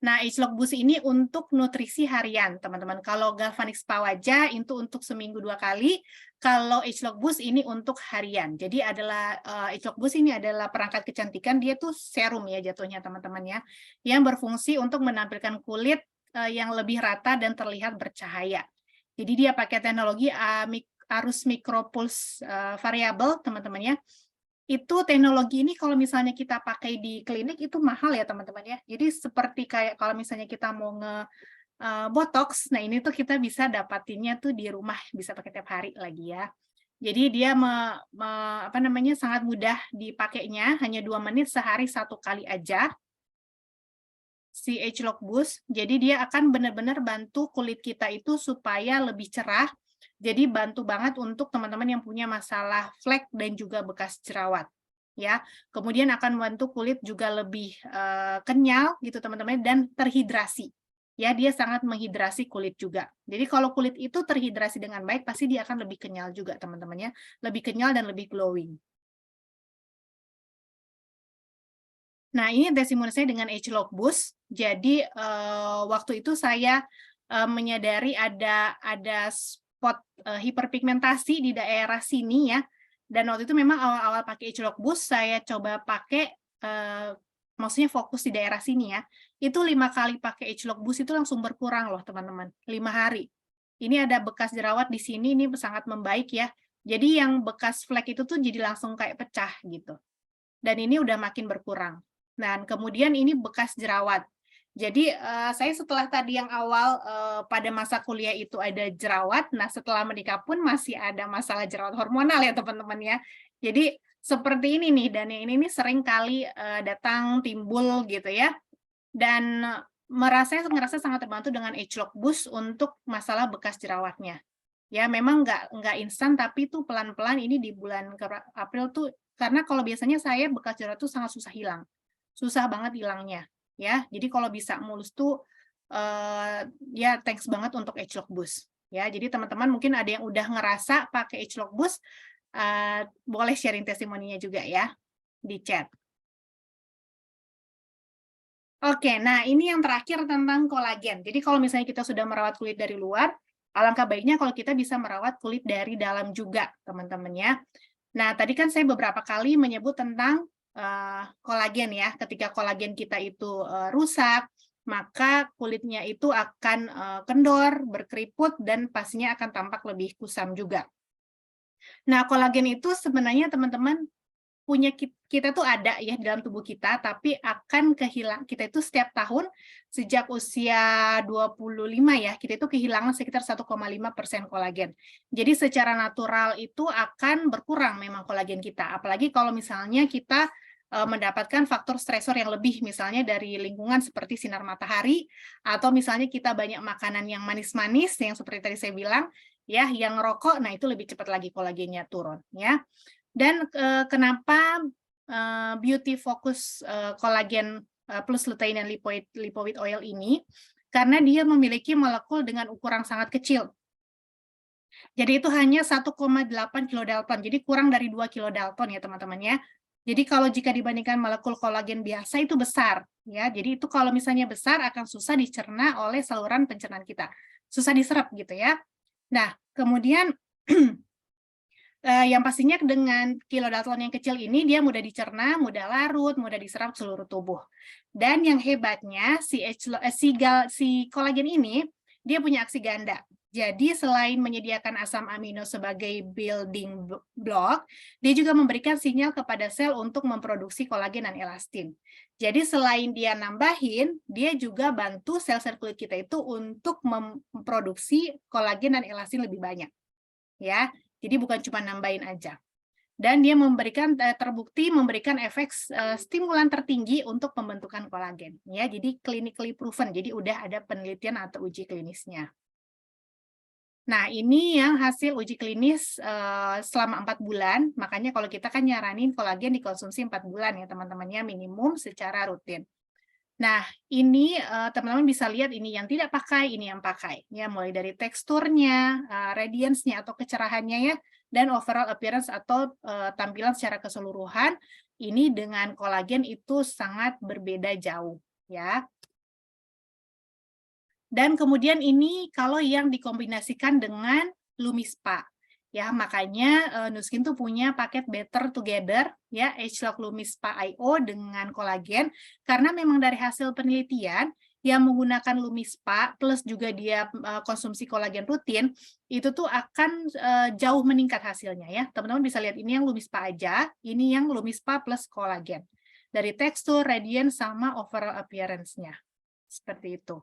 Nah, ageLOC Boost ini untuk nutrisi harian, teman-teman. Kalau Galvanic Spa wajah itu untuk seminggu 2 kali, kalau ageLOC Boost ini untuk harian. Jadi ageLOC Boost ini adalah perangkat kecantikan, dia tuh serum ya jatuhnya teman-teman ya, yang berfungsi untuk menampilkan kulit yang lebih rata dan terlihat bercahaya. Jadi dia pakai teknologi arus micropulse variabel, teman-teman ya. Itu teknologi ini kalau misalnya kita pakai di klinik itu mahal ya teman-teman ya. Jadi seperti kayak kalau misalnya kita mau botox, nah ini tuh kita bisa dapatinnya tuh di rumah, bisa pakai tiap hari lagi ya. Jadi dia apa namanya, sangat mudah dipakainya, hanya 2 menit sehari 1 kali aja, si ageLOC Boost. Jadi dia akan benar-benar bantu kulit kita itu supaya lebih cerah. Jadi bantu banget untuk teman-teman yang punya masalah flek dan juga bekas jerawat. Ya, kemudian akan membantu kulit juga lebih kenyal gitu teman-teman dan terhidrasi. Ya, dia sangat menghidrasi kulit juga. Jadi kalau kulit itu terhidrasi dengan baik, pasti dia akan lebih kenyal juga teman-teman ya, lebih kenyal dan lebih glowing. Nah, ini testimoni saya dengan ageLOC Boost. Jadi waktu itu saya menyadari ada spot hiperpigmentasi di daerah sini ya. Dan waktu itu memang awal-awal pakai ageLOC Boost, saya coba pakai, maksudnya fokus di daerah sini ya. Itu 5 kali pakai ageLOC Boost itu langsung berkurang loh teman-teman, 5 hari. Ini ada bekas jerawat di sini, ini sangat membaik ya. Jadi yang bekas flek itu tuh jadi langsung kayak pecah gitu. Dan ini udah makin berkurang. Dan kemudian ini bekas jerawat. Jadi saya setelah tadi yang awal pada masa kuliah itu ada jerawat, nah setelah menikah pun masih ada masalah jerawat hormonal ya teman-teman ya. Jadi seperti ini nih, dan yang ini nih sering kali datang timbul gitu ya. Dan ngerasa sangat terbantu dengan ageLOC Boost untuk masalah bekas jerawatnya. Ya memang nggak instan, tapi tuh pelan-pelan ini di bulan April tuh, karena kalau biasanya saya bekas jerawat tuh sangat susah hilang. Susah banget hilangnya ya. Jadi kalau bisa mulus tuh ya thanks banget untuk Agelock Boost ya. Jadi teman-teman mungkin ada yang udah ngerasa pakai Agelock Boost, boleh sharing testimoninya juga ya di chat. Oke, nah ini yang terakhir tentang kolagen. Jadi kalau misalnya kita sudah merawat kulit dari luar, alangkah baiknya kalau kita bisa merawat kulit dari dalam juga, teman-teman ya. Nah, tadi kan saya beberapa kali menyebut tentang kolagen ya. Ketika kolagen kita itu rusak, maka kulitnya itu akan kendor, berkeriput, dan pastinya akan tampak lebih kusam juga. Nah, kolagen itu sebenarnya teman-teman punya kita tuh ada ya di dalam tubuh kita, tapi akan kita itu setiap tahun sejak usia 25 ya, kita itu kehilangan sekitar 1,5% kolagen. Jadi secara natural itu akan berkurang memang kolagen kita, apalagi kalau misalnya kita mendapatkan faktor stresor yang lebih, misalnya dari lingkungan seperti sinar matahari, atau misalnya kita banyak makanan yang manis-manis, yang seperti tadi saya bilang, ya, yang rokok, nah itu lebih cepat lagi kolagennya turun, ya. Dan kenapa beauty focus kolagen plus lutein dan lipoid oil ini, karena dia memiliki molekul dengan ukuran sangat kecil. Jadi itu hanya 1,8 kilodalton, jadi kurang dari 2 kilodalton ya teman-teman ya. Jadi kalau jika dibandingkan molekul kolagen biasa itu besar ya. Jadi itu kalau misalnya besar akan susah dicerna oleh saluran pencernaan kita. Susah diserap gitu ya. Nah, kemudian yang pastinya dengan kilodalton yang kecil ini dia mudah dicerna, mudah larut, mudah diserap seluruh tubuh. Dan yang hebatnya si kolagen ini dia punya aksi ganda. Jadi selain menyediakan asam amino sebagai building block, dia juga memberikan sinyal kepada sel untuk memproduksi kolagen dan elastin. Jadi selain dia nambahin, dia juga bantu sel-sel kulit kita itu untuk memproduksi kolagen dan elastin lebih banyak. Ya, jadi bukan cuma nambahin aja. Dan dia terbukti memberikan efek stimulan tertinggi untuk pembentukan kolagen. Ya, jadi clinically proven. Jadi udah ada penelitian atau uji klinisnya. Nah, ini yang hasil uji klinis selama 4 bulan. Makanya kalau kita kan nyaranin kolagen dikonsumsi 4 bulan ya teman-temannya, minimum secara rutin. Nah, ini teman-teman bisa lihat ini yang tidak pakai, ini yang pakai. Ya, mulai dari teksturnya, radiance-nya atau kecerahannya ya, dan overall appearance atau tampilan secara keseluruhan, ini dengan kolagen itu sangat berbeda jauh. Ya. Dan kemudian ini kalau yang dikombinasikan dengan Lumispa. Ya, makanya Nuskin tuh punya paket Better Together ya, Agelock Lumispa IO dengan kolagen karena memang dari hasil penelitian yang menggunakan Lumispa plus juga dia konsumsi kolagen rutin itu tuh akan jauh meningkat hasilnya ya. Teman-teman bisa lihat ini yang Lumispa aja, ini yang Lumispa plus kolagen. Dari tekstur, radiance sama overall appearance-nya. Seperti itu.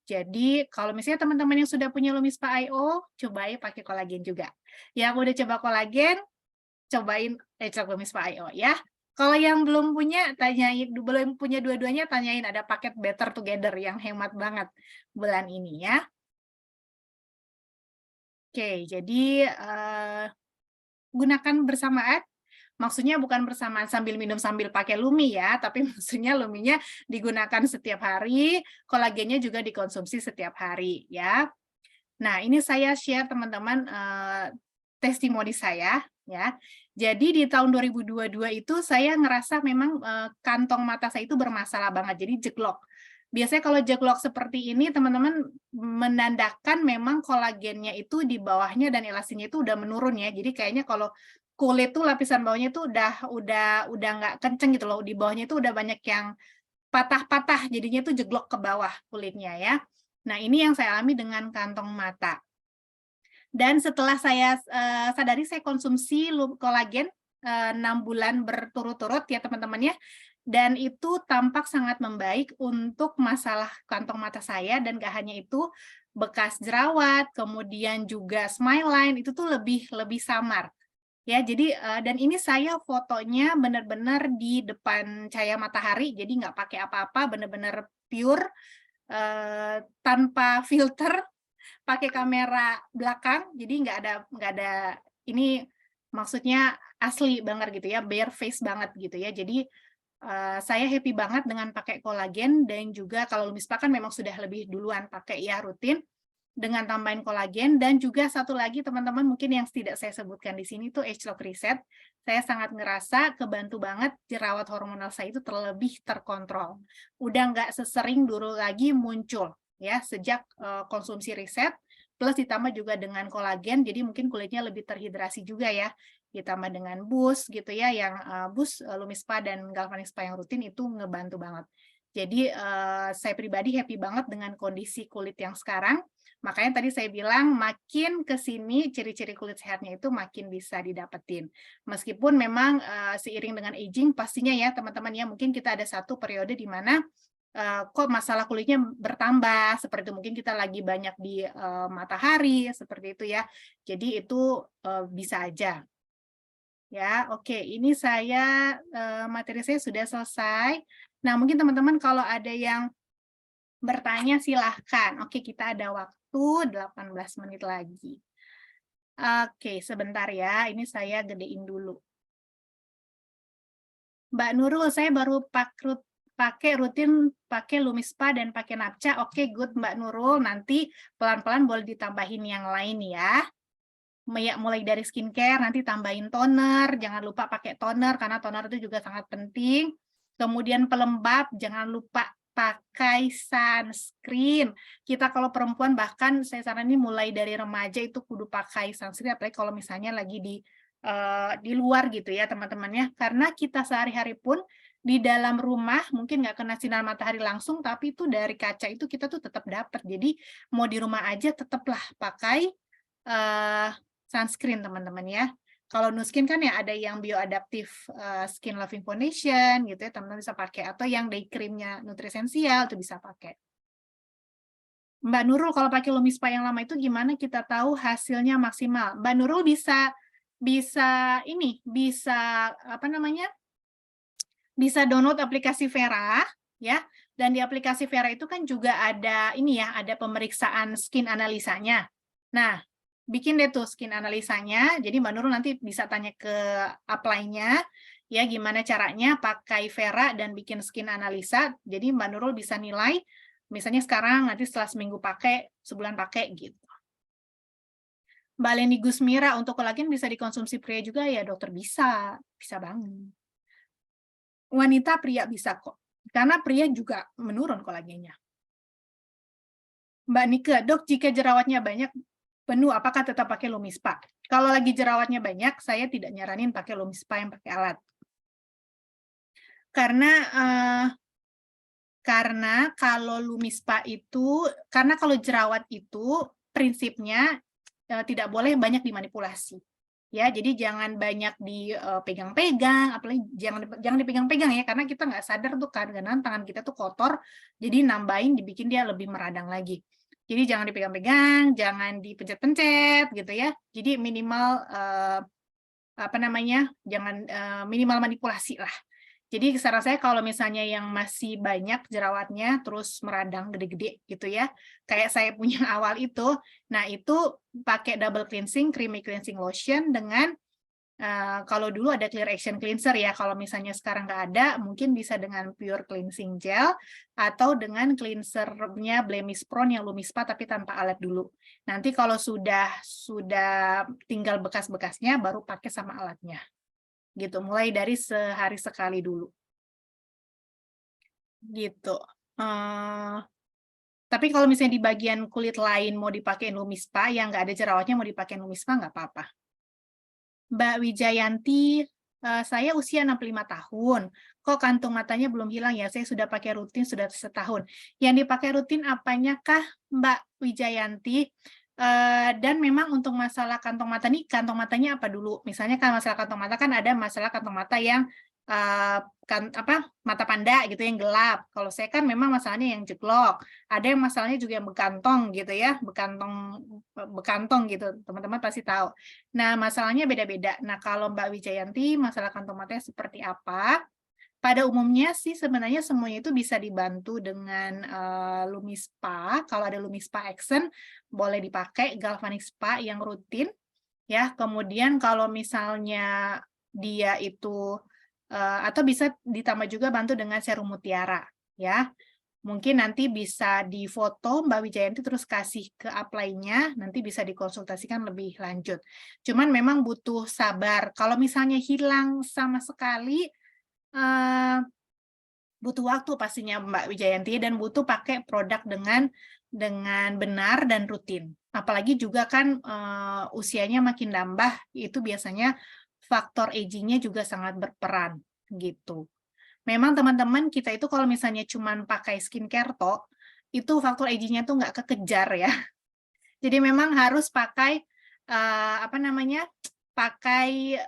Jadi kalau misalnya teman-teman yang sudah punya Lumispa IO, cobain pakai kolagen juga. Yang udah coba kolagen, cobain Agelock Lumispa IO ya. Kalau yang belum punya, belum punya dua-duanya, tanyain ada paket Better Together yang hemat banget bulan ini ya. Oke, jadi gunakan bersamaan. Maksudnya bukan bersamaan sambil minum sambil pakai Lumi ya, tapi maksudnya Luminya digunakan setiap hari, kolagennya juga dikonsumsi setiap hari ya. Nah, ini saya share teman-teman testimoni saya ya. Jadi di tahun 2022 itu saya ngerasa memang kantong mata saya itu bermasalah banget, jadi jeglok. Biasanya kalau jeglok seperti ini teman-teman menandakan memang kolagennya itu di bawahnya dan elastinnya itu udah menurun ya. Jadi kayaknya kalau kulit tuh lapisan bawahnya tuh udah nggak kenceng gitu loh. Di bawahnya itu udah banyak yang patah-patah, jadinya tuh jeglok ke bawah kulitnya ya. Nah, ini yang saya alami dengan kantong mata. Dan setelah saya sadari saya konsumsi kolagen 6 bulan berturut-turut ya teman-teman ya. Dan itu tampak sangat membaik untuk masalah kantong mata saya dan gak hanya itu bekas jerawat, kemudian juga smile line itu tuh lebih samar. Ya, jadi dan ini saya fotonya benar-benar di depan cahaya matahari, jadi nggak pakai apa-apa, benar-benar pure tanpa filter, pakai kamera belakang, jadi nggak ada ini maksudnya asli banget gitu ya, bare face banget gitu ya. Jadi Saya happy banget dengan pakai kolagen dan juga kalau Lumispa kan memang sudah lebih duluan pakai ya rutin dengan tambahin kolagen dan juga satu lagi teman-teman mungkin yang tidak saya sebutkan di sini tuh Age Lock Reset. Saya sangat ngerasa kebantu banget jerawat hormonal saya itu terlebih terkontrol. Udah nggak sesering dulu lagi muncul ya sejak konsumsi reset plus ditambah juga dengan kolagen jadi mungkin kulitnya lebih terhidrasi juga ya ditambah dengan boost gitu ya yang boost Lumispa dan Galvanispa yang rutin itu ngebantu banget. Jadi saya pribadi happy banget dengan kondisi kulit yang sekarang. Makanya tadi saya bilang makin ke sini ciri-ciri kulit sehatnya itu makin bisa didapetin. Meskipun memang seiring dengan aging pastinya ya teman-teman ya mungkin kita ada satu periode di mana kok masalah kulitnya bertambah seperti itu mungkin kita lagi banyak di matahari seperti itu ya. Jadi itu bisa aja. Ya, oke. Ini saya materi saya sudah selesai. Nah, mungkin teman-teman kalau ada yang bertanya silahkan. Oke, kita ada waktu 18 menit lagi. Oke, sebentar ya. Ini saya gedein dulu. Mbak Nurul, saya baru pakai rutin pakai Lumispa dan pakai Napca. Oke, good Mbak Nurul. Nanti pelan-pelan boleh ditambahin yang lain ya. Mulai dari skincare, nanti tambahin toner, jangan lupa pakai toner, karena toner itu juga sangat penting. Kemudian pelembab, jangan lupa pakai sunscreen. Kita kalau perempuan, bahkan saya saranin mulai dari remaja itu kudu pakai sunscreen, apalagi kalau misalnya lagi di luar gitu ya teman-temannya, karena kita sehari-hari pun di dalam rumah mungkin nggak kena sinar matahari langsung, tapi itu dari kaca itu kita tuh tetap dapat. Jadi mau di rumah aja tetaplah pakai sunscreen teman-teman ya. Kalau Nuskin kan ya ada yang bioadaptive skin loving foundation gitu ya teman-teman bisa pakai atau yang day creamnya Nutrisensial itu bisa pakai. Mbak Nurul kalau pakai Lumispa yang lama itu gimana kita tahu hasilnya maksimal? Mbak Nurul bisa apa namanya? Bisa download aplikasi Vera ya. Dan di aplikasi Vera itu kan juga ada ini ya, ada pemeriksaan skin analisanya. Nah, bikin deh tuh skin analisanya. Jadi Mbak Nurul nanti bisa tanya ke apply-nya ya gimana caranya pakai Vera dan bikin skin analisa. Jadi Mbak Nurul bisa nilai misalnya sekarang nanti setelah seminggu pakai, sebulan pakai gitu. Mbak Leni Gusmira untuk kolagen bisa dikonsumsi pria juga ya dokter bisa banget. Wanita pria bisa kok. Karena pria juga menurun kolagennya. Mbak Nike, dok jika jerawatnya banyak penuh, apakah tetap pakai Lumispa? Kalau lagi jerawatnya banyak, saya tidak nyaranin pakai Lumispa yang pakai alat. Karena kalau Lumispa itu, karena kalau jerawat itu prinsipnya tidak boleh banyak dimanipulasi. Ya, jadi jangan banyak dipegang-pegang, apalagi jangan dipegang-pegang ya, karena kita nggak sadar tuh kadang-kadang tangan kita tuh kotor, jadi nambahin dibikin dia lebih meradang lagi. Jadi jangan dipegang-pegang, jangan dipencet-pencet gitu ya. Jadi minimal apa namanya, jangan minimal manipulasi lah. Jadi saran saya kalau misalnya yang masih banyak jerawatnya terus meradang gede-gede gitu ya, kayak saya punya awal itu, nah itu pakai double cleansing, creamy cleansing lotion dengan kalau dulu ada clear action cleanser ya, kalau misalnya sekarang nggak ada, mungkin bisa dengan pure cleansing gel atau dengan cleansernya Blemish Prone yang Lumispa tapi tanpa alat dulu. Nanti kalau sudah tinggal bekas-bekasnya baru pakai sama alatnya. Gitu, mulai dari sehari sekali dulu. Gitu. Tapi kalau misalnya di bagian kulit lain mau dipakai Lumispa, yang nggak ada jerawatnya mau dipakai Lumispa, nggak apa-apa. Mbak Wijayanti, saya usia 65 tahun. Kok kantung matanya belum hilang ya? Saya sudah pakai rutin sudah setahun. Yang dipakai rutin apanya kah, Mbak Wijayanti? Dan memang untuk masalah kantong mata nih, kantong matanya apa dulu? Misalnya kan masalah kantong mata kan ada masalah kantong mata yang mata panda gitu yang gelap. Kalau saya kan memang masalahnya yang jeglok. Ada yang masalahnya juga yang bekantong gitu ya, bekantong gitu. Teman-teman pasti tahu. Nah, masalahnya beda-beda. Nah, kalau Mbak Wijayanti masalah kantong matanya seperti apa? Pada umumnya sih sebenarnya semuanya itu bisa dibantu dengan Lumispa. Kalau ada Lumispa Action boleh dipakai, Galvanic Spa yang rutin ya. Kemudian kalau misalnya dia itu atau bisa ditambah juga bantu dengan serum mutiara, ya. Mungkin nanti bisa difoto Mbak Wijayanti terus kasih ke upline-nya, nanti bisa dikonsultasikan lebih lanjut. Cuman memang butuh sabar. Kalau misalnya hilang sama sekali, butuh waktu pastinya Mbak Wijayanti dan butuh pakai produk dengan benar dan rutin. Apalagi juga kan usianya makin nambah, itu biasanya faktor aging-nya juga sangat berperan gitu. Memang teman-teman kita itu kalau misalnya cuman pakai skincare tok, itu faktor aging-nya tuh nggak kekejar ya. Jadi memang harus pakai apa namanya? Pakai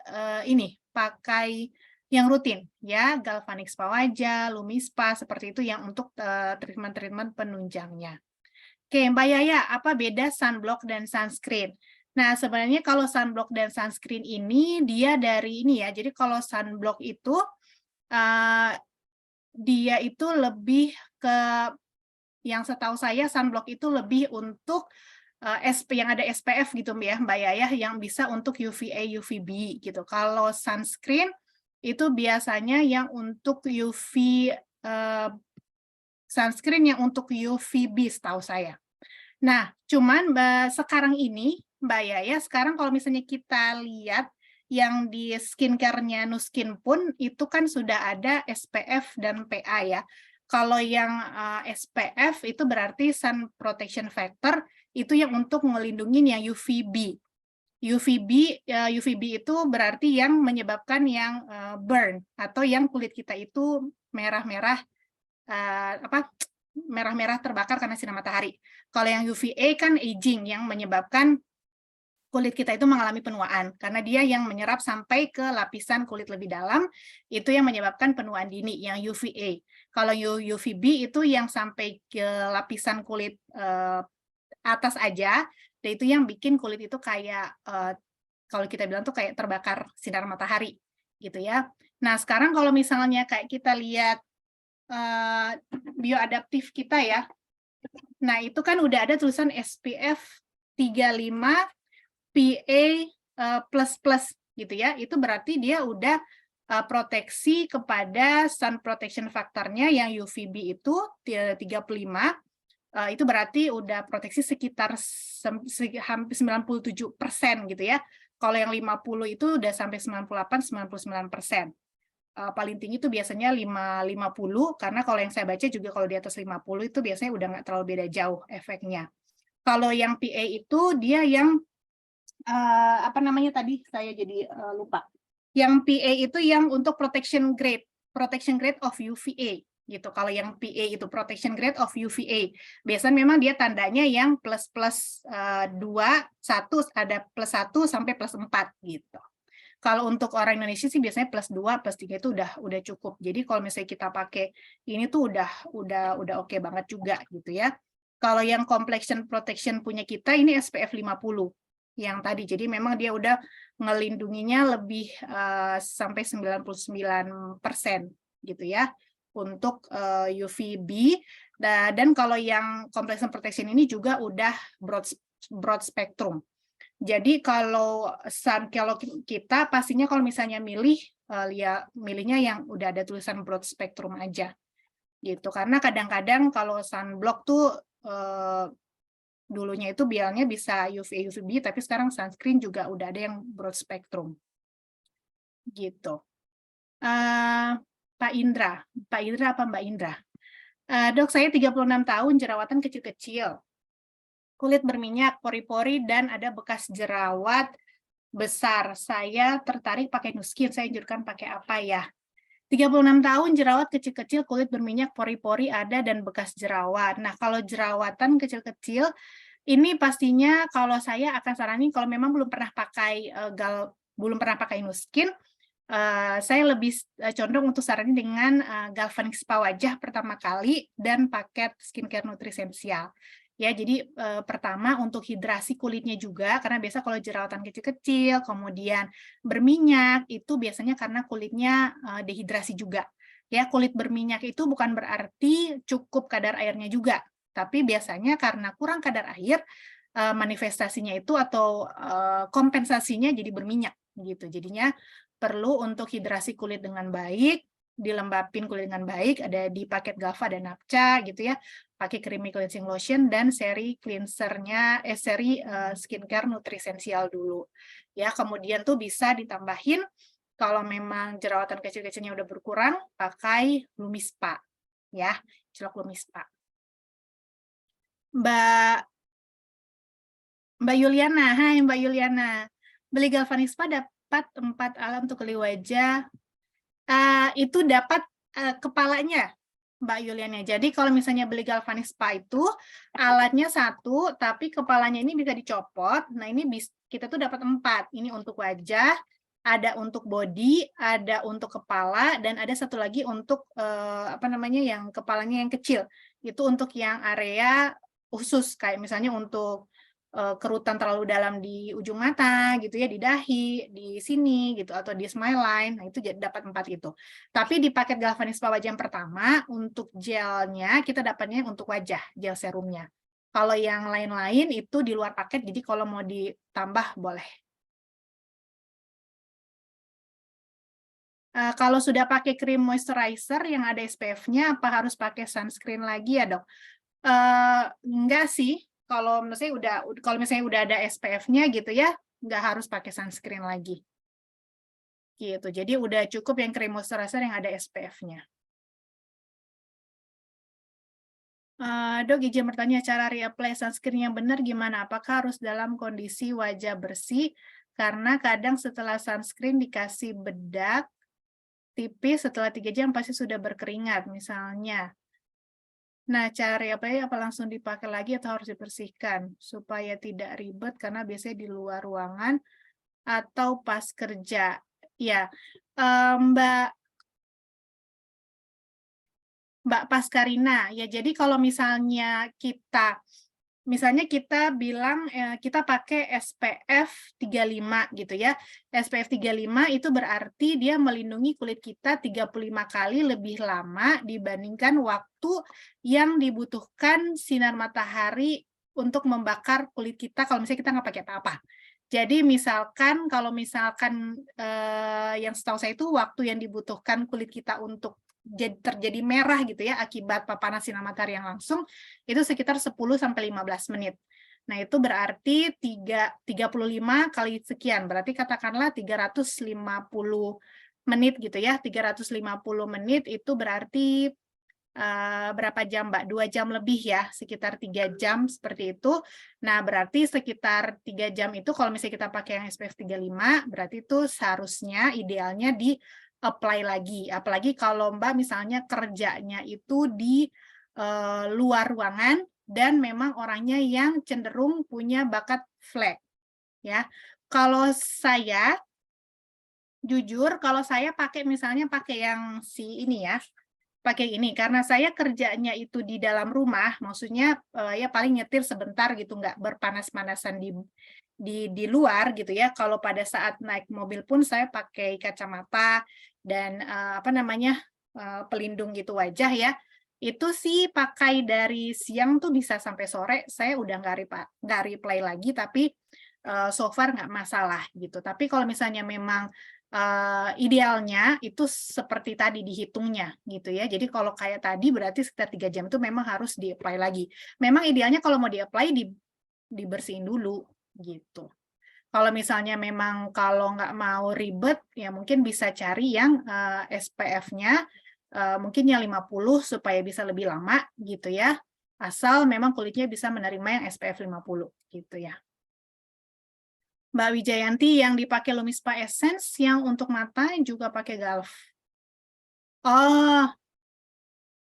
pakai yang rutin ya, Galvanic Spa wajah, Lumi Spa seperti itu yang untuk treatment-treatment penunjangnya. Oke, Mbak Yaya, apa beda sunblock dan sunscreen? Nah, sebenarnya kalau sunblock dan sunscreen ini dia dari ini ya. Jadi kalau sunblock itu dia itu lebih ke, yang setahu saya sunblock itu lebih untuk yang ada SPF gitu ya Mbak Yaya, yang bisa untuk UVA, UVB gitu. Kalau sunscreen itu biasanya yang untuk sunscreen yang untuk UVB setahu saya. Nah, cuman sekarang ini Mbak Yaya, sekarang kalau misalnya kita lihat yang di skincare-nya Nuskin pun itu kan sudah ada SPF dan PA ya. Kalau yang SPF itu berarti Sun Protection Factor, itu yang untuk melindungi yang UVB. UVB itu berarti yang menyebabkan yang burn atau yang kulit kita itu merah-merah merah-merah terbakar karena sinar matahari. Kalau yang UVA kan aging yang menyebabkan kulit kita itu mengalami penuaan karena dia yang menyerap sampai ke lapisan kulit lebih dalam, itu yang menyebabkan penuaan dini yang UVA. Kalau UVB itu yang sampai ke lapisan kulit atas aja, dan itu yang bikin kulit itu kayak kalau kita bilang tuh kayak terbakar sinar matahari gitu ya. Nah, sekarang kalau misalnya kayak kita lihat bioadaptif kita ya. Nah, itu kan udah ada tulisan SPF 35 PA gitu ya. Itu berarti dia udah proteksi kepada sun protection factor-nya yang UVB itu 35, itu berarti udah proteksi sekitar hampir 97% gitu ya. Kalau yang 50 itu udah sampai 98-99%. Paling tinggi itu biasanya 50, karena kalau yang saya baca juga kalau di atas 50 itu biasanya udah nggak terlalu beda jauh efeknya. Kalau yang PA itu dia yang apa namanya tadi saya jadi lupa. Yang PA itu yang untuk protection grade of UVA gitu. Kalau yang PA itu protection grade of UVA, biasanya memang dia tandanya yang plus 2, 1, ada plus 1 sampai plus 4 gitu. Kalau untuk orang Indonesia sih biasanya plus 2, plus 3 itu udah cukup. Jadi kalau misalnya kita pakai ini tuh udah oke banget juga gitu ya. Kalau yang complexion protection punya kita ini SPF 50 yang tadi. Jadi memang dia udah ngelindunginya lebih sampai 99% gitu ya untuk UVB. Dan kalau yang complexion protection ini juga udah broad spectrum. Jadi kalau kita pastinya kalau misalnya milihnya yang udah ada tulisan broad spectrum aja gitu, karena kadang-kadang kalau sunblock tuh dulunya itu bilangnya bisa UVA UVB, tapi sekarang sunscreen juga udah ada yang broad spectrum gitu. Pak Indra apa Mbak Indra? Dok, saya 36 tahun, jerawatan kecil-kecil, kulit berminyak, pori-pori, dan ada bekas jerawat besar. Saya tertarik pakai Nuskin, saya anjurkan pakai apa ya? 36 tahun, jerawat kecil-kecil, kulit berminyak, pori-pori ada, dan bekas jerawat. Nah, kalau jerawatan kecil-kecil, ini pastinya kalau saya akan saranin kalau memang belum pernah pakai Nuskin, saya lebih condong untuk saranin dengan Galvanic Spa wajah pertama kali dan paket skincare nutrisensial. Ya, jadi pertama untuk hidrasi kulitnya juga, karena biasa kalau jerawatan kecil-kecil, kemudian berminyak, itu biasanya karena kulitnya dehidrasi juga. Ya, kulit berminyak itu bukan berarti cukup kadar airnya juga, tapi biasanya karena kurang kadar air, manifestasinya itu atau kompensasinya jadi berminyak gitu. Jadinya perlu untuk hidrasi kulit dengan baik, dilembapin kulit dengan baik, ada di paket Galva dan Napca gitu ya, pakai creamy cleansing lotion dan seri cleansernya, seri skincare Nutrisensial dulu. Ya, kemudian tuh bisa ditambahin kalau memang jerawatan kecil-kecilnya udah berkurang, pakai Lumispa ya, celok Lumispa. Mbak Yuliana, hai Mbak Yuliana. Beli Galvanispa dapat 4 alat untuk kulit wajah. Itu dapat kepalanya, Mbak Yuliana. Jadi kalau misalnya beli Galvanispa itu alatnya 1, tapi kepalanya ini bisa dicopot. Nah ini kita tuh dapat 4. Ini untuk wajah, ada untuk body, ada untuk kepala, dan ada satu lagi untuk apa namanya yang kepalanya yang kecil. Itu untuk yang area khusus kayak misalnya untuk kerutan terlalu dalam di ujung mata gitu ya, di dahi, di sini gitu atau di smile line. Nah, itu dapat 4 itu. Tapi di paket Galvanispa wajah yang pertama untuk gelnya kita dapatnya untuk wajah, gel serumnya. Kalau yang lain-lain itu di luar paket, jadi kalau mau ditambah boleh. Kalau sudah pakai krim moisturizer yang ada SPF-nya, apa harus pakai sunscreen lagi ya, Dok? Enggak sih. Kalau misalnya udah ada SPF-nya gitu ya, nggak harus pakai sunscreen lagi. Gitu. Jadi udah cukup yang krim moisturizer yang ada SPF-nya. Dok, izin bertanya, cara reapply sunscreen yang benar gimana? Apakah harus dalam kondisi wajah bersih? Karena kadang setelah sunscreen dikasih bedak tipis, setelah 3 jam pasti sudah berkeringat, misalnya. Nah, cara reapply apa langsung dipakai lagi atau harus dibersihkan? Supaya tidak ribet, karena biasanya di luar ruangan atau pas kerja. Ya, Mbak Paskarina, ya jadi kalau misalnya kita bilang kita pakai SPF 35 gitu ya. SPF 35 itu berarti dia melindungi kulit kita 35 kali lebih lama dibandingkan waktu yang dibutuhkan sinar matahari untuk membakar kulit kita kalau misalnya kita nggak pakai apa-apa. Jadi kalau misalkan yang setahu saya itu waktu yang dibutuhkan kulit kita untuk terjadi merah gitu ya akibat paparan sinar matahari yang langsung itu sekitar 10 sampai 15 menit. Nah, itu berarti 35 kali sekian. Berarti katakanlah 350 menit gitu ya. 350 menit itu berarti berapa jam, Mbak? 2 jam lebih ya, sekitar 3 jam seperti itu. Nah, berarti sekitar 3 jam itu kalau misalnya kita pakai yang SPF 35, berarti itu seharusnya idealnya di apply lagi. Apalagi kalau Mbak misalnya kerjanya itu di luar ruangan dan memang orangnya yang cenderung punya bakat flek ya. Kalau saya jujur kalau saya misalnya pakai yang ini ya. Pakai ini karena saya kerjanya itu di dalam rumah, maksudnya ya paling nyetir sebentar gitu, nggak berpanas-panasan di luar gitu ya. Kalau pada saat naik mobil pun saya pakai kacamata dan apa namanya pelindung gitu wajah ya. Itu sih pakai dari siang tuh bisa sampai sore. Saya udah nggak reply lagi, tapi so far nggak masalah gitu. Tapi kalau misalnya memang idealnya itu seperti tadi dihitungnya gitu ya. Jadi kalau kayak tadi berarti sekitar 3 jam itu memang harus di-apply lagi. Memang idealnya kalau mau di-apply dibersihin dulu gitu. Kalau misalnya memang kalau nggak mau ribet ya mungkin bisa cari yang SPF-nya mungkin yang 50 supaya bisa lebih lama gitu ya. Asal memang kulitnya bisa menerima yang SPF 50 gitu ya. Mbak Wijayanti yang dipakai Lumispa Essence yang untuk mata juga pakai Galv. Oh,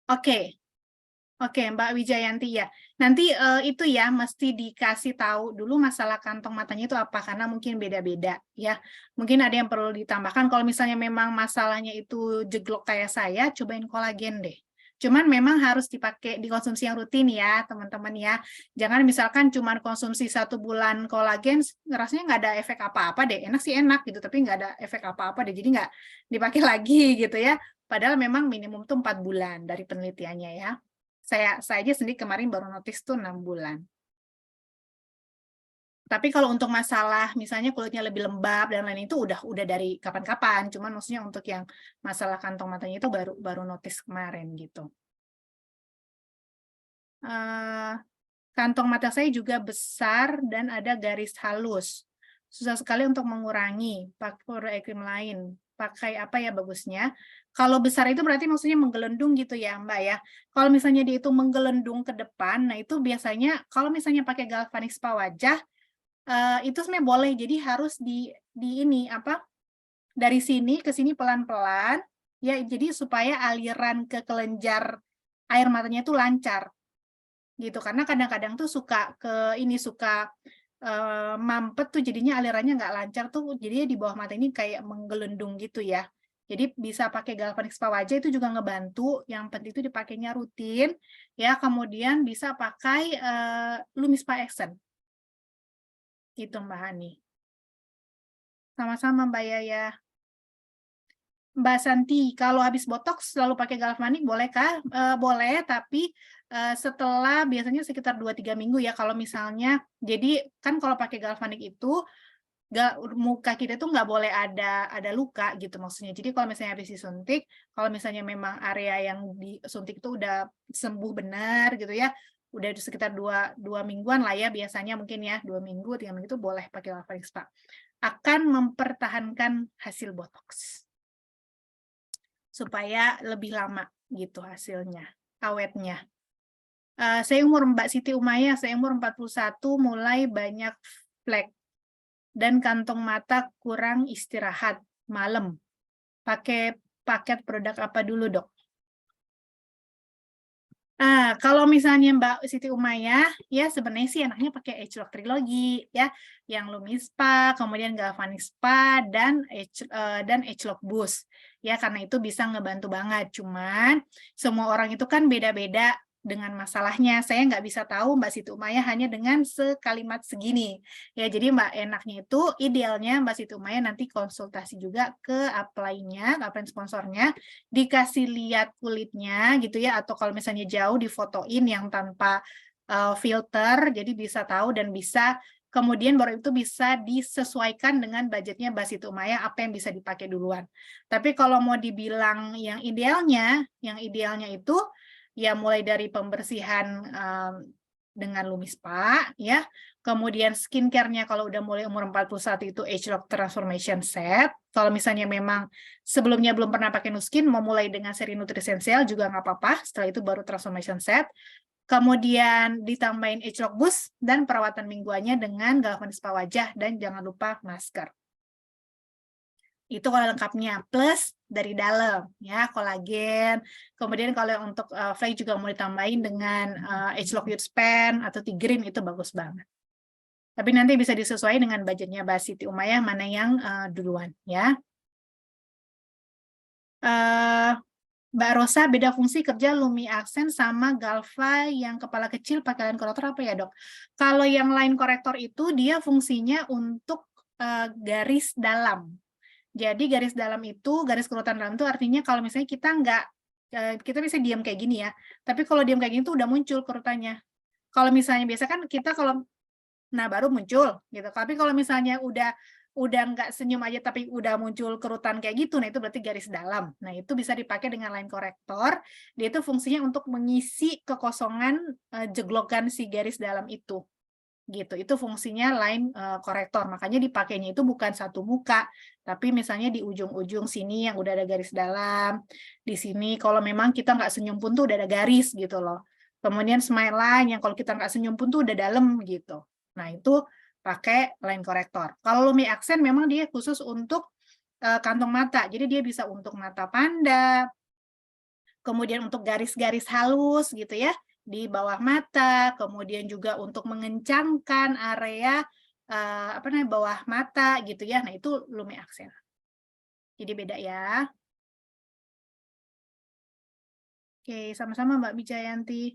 oke. Oke, Mbak Wijayanti ya. Nanti itu ya mesti dikasih tahu dulu masalah kantong matanya itu apa karena mungkin beda-beda ya. Mungkin ada yang perlu ditambahkan kalau misalnya memang masalahnya itu jeglok kayak saya, cobain kolagen deh. Cuman memang harus dikonsumsi yang rutin ya, teman-teman ya. Jangan misalkan cuman konsumsi 1 bulan kolagen, rasanya nggak ada efek apa-apa deh. Enak sih enak gitu, tapi nggak ada efek apa-apa deh. Jadi nggak dipakai lagi gitu ya. Padahal memang minimum tuh 4 bulan dari penelitiannya ya. Saya aja sendiri kemarin baru notice tuh 6 bulan. Tapi kalau untuk masalah misalnya kulitnya lebih lembab dan lain itu udah dari kapan-kapan, cuman maksudnya untuk yang masalah kantong matanya itu baru notice kemarin gitu. Kantong mata saya juga besar dan ada garis halus. Susah sekali untuk mengurangi. Pakai krim lain. Pakai apa ya bagusnya? Kalau besar itu berarti maksudnya menggelendung gitu ya, Mbak ya. Kalau misalnya dia itu menggelendung ke depan, nah itu biasanya kalau misalnya pakai galvanik spa wajah, itu sebenarnya boleh. Jadi harus di ini apa? Dari sini ke sini pelan-pelan, ya. Jadi supaya aliran ke kelenjar air matanya itu lancar gitu, karena kadang-kadang tuh suka mampet tuh jadinya alirannya nggak lancar tuh, jadinya di bawah mata ini kayak menggelendung gitu ya. Jadi bisa pakai galvanik spa wajah itu juga ngebantu, yang penting itu dipakainya rutin ya. Kemudian bisa pakai Lumi Spa Accent gitu Mbak Hani. Sama-sama Mbak Yaya. Mbak Santi, kalau habis botox selalu pakai galvanik bolehkah? Boleh, tapi setelah biasanya sekitar 2-3 minggu ya. Kalau misalnya, jadi kan kalau pakai galvanik itu muka kita tuh nggak boleh ada luka gitu maksudnya. Jadi kalau misalnya habis disuntik, kalau misalnya memang area yang disuntik itu udah sembuh benar gitu ya, udah sekitar dua mingguan lah ya biasanya, mungkin ya 2 minggu 3 minggu itu boleh pakai galvanik spa. Akan mempertahankan hasil botox supaya lebih lama gitu hasilnya, awetnya. Saya umur Mbak Siti Umaya, saya umur 41, mulai banyak flek dan kantong mata kurang istirahat malam. Pakai paket produk apa dulu, Dok? Kalau misalnya Mbak Siti Umaya, ya sebenarnya sih enaknya pakai Agelock Trilogy ya, yang Lumi Spa, kemudian Galvanic Spa dan Agelock Boost. Ya, karena itu bisa ngebantu banget. Cuman semua orang itu kan beda-beda dengan masalahnya. Saya nggak bisa tahu Mbak Siti Umaya hanya dengan sekalimat segini. Ya, jadi Mbak enaknya itu idealnya Mbak Siti Umaya nanti konsultasi juga ke upline-nya, upline sponsornya, dikasih lihat kulitnya gitu ya, atau kalau misalnya jauh difotoin yang tanpa filter, jadi bisa tahu dan bisa kemudian baru itu bisa disesuaikan dengan budgetnya Mbak Siti Umaya apa yang bisa dipakai duluan. Tapi kalau mau dibilang yang idealnya itu ya mulai dari pembersihan dengan Lumi Spa ya. Kemudian skincare-nya kalau udah mulai umur 41 itu Agelock Transformation Set. Kalau misalnya memang sebelumnya belum pernah pakai Nuskin, mau mulai dengan seri Nutrisensial juga nggak apa-apa. Setelah itu baru Transformation Set. Kemudian ditambahin Agelock Boost dan perawatan mingguannya dengan galvanik spa wajah dan jangan lupa masker. Itu kalau lengkapnya, plus dari dalam ya kolagen. Kemudian kalau untuk flake juga mau ditambahin dengan Agelock Youth Span atau Tigrin, itu bagus banget. Tapi nanti bisa disesuaikan dengan budgetnya Mbak Siti Umaya mana yang duluan ya. Mbak Rosa, beda fungsi kerja Lumi Accent sama Galva yang kepala kecil pakai line korektor apa ya, Dok? Kalau yang line korektor itu dia fungsinya untuk garis dalam. Jadi garis dalam itu, garis kerutan dalam itu artinya kalau misalnya kita bisa diam kayak gini ya, tapi kalau diam kayak gini tuh udah muncul kerutannya. Kalau misalnya biasa kan kita kalau, nah baru muncul gitu. Tapi kalau misalnya udah nggak senyum aja tapi udah muncul kerutan kayak gitu, nah itu berarti garis dalam. Nah itu bisa dipakai dengan line korektor. Dia itu fungsinya untuk mengisi kekosongan jeglogan si garis dalam itu. Gitu, itu fungsinya line korektor, makanya dipakainya itu bukan satu muka, tapi misalnya di ujung-ujung sini yang udah ada garis dalam, di sini kalau memang kita nggak senyum pun tuh udah ada garis gitu loh. Kemudian smile line yang kalau kita nggak senyum pun tuh udah dalam gitu. Nah itu pakai line korektor. Kalau Lumi Accent memang dia khusus untuk kantong mata, jadi dia bisa untuk mata panda, kemudian untuk garis-garis halus gitu ya di bawah mata, kemudian juga untuk mengencangkan area bawah mata gitu ya. Nah, itu Lumi Accent. Jadi beda ya. Oke, sama-sama Mbak Bijayanti.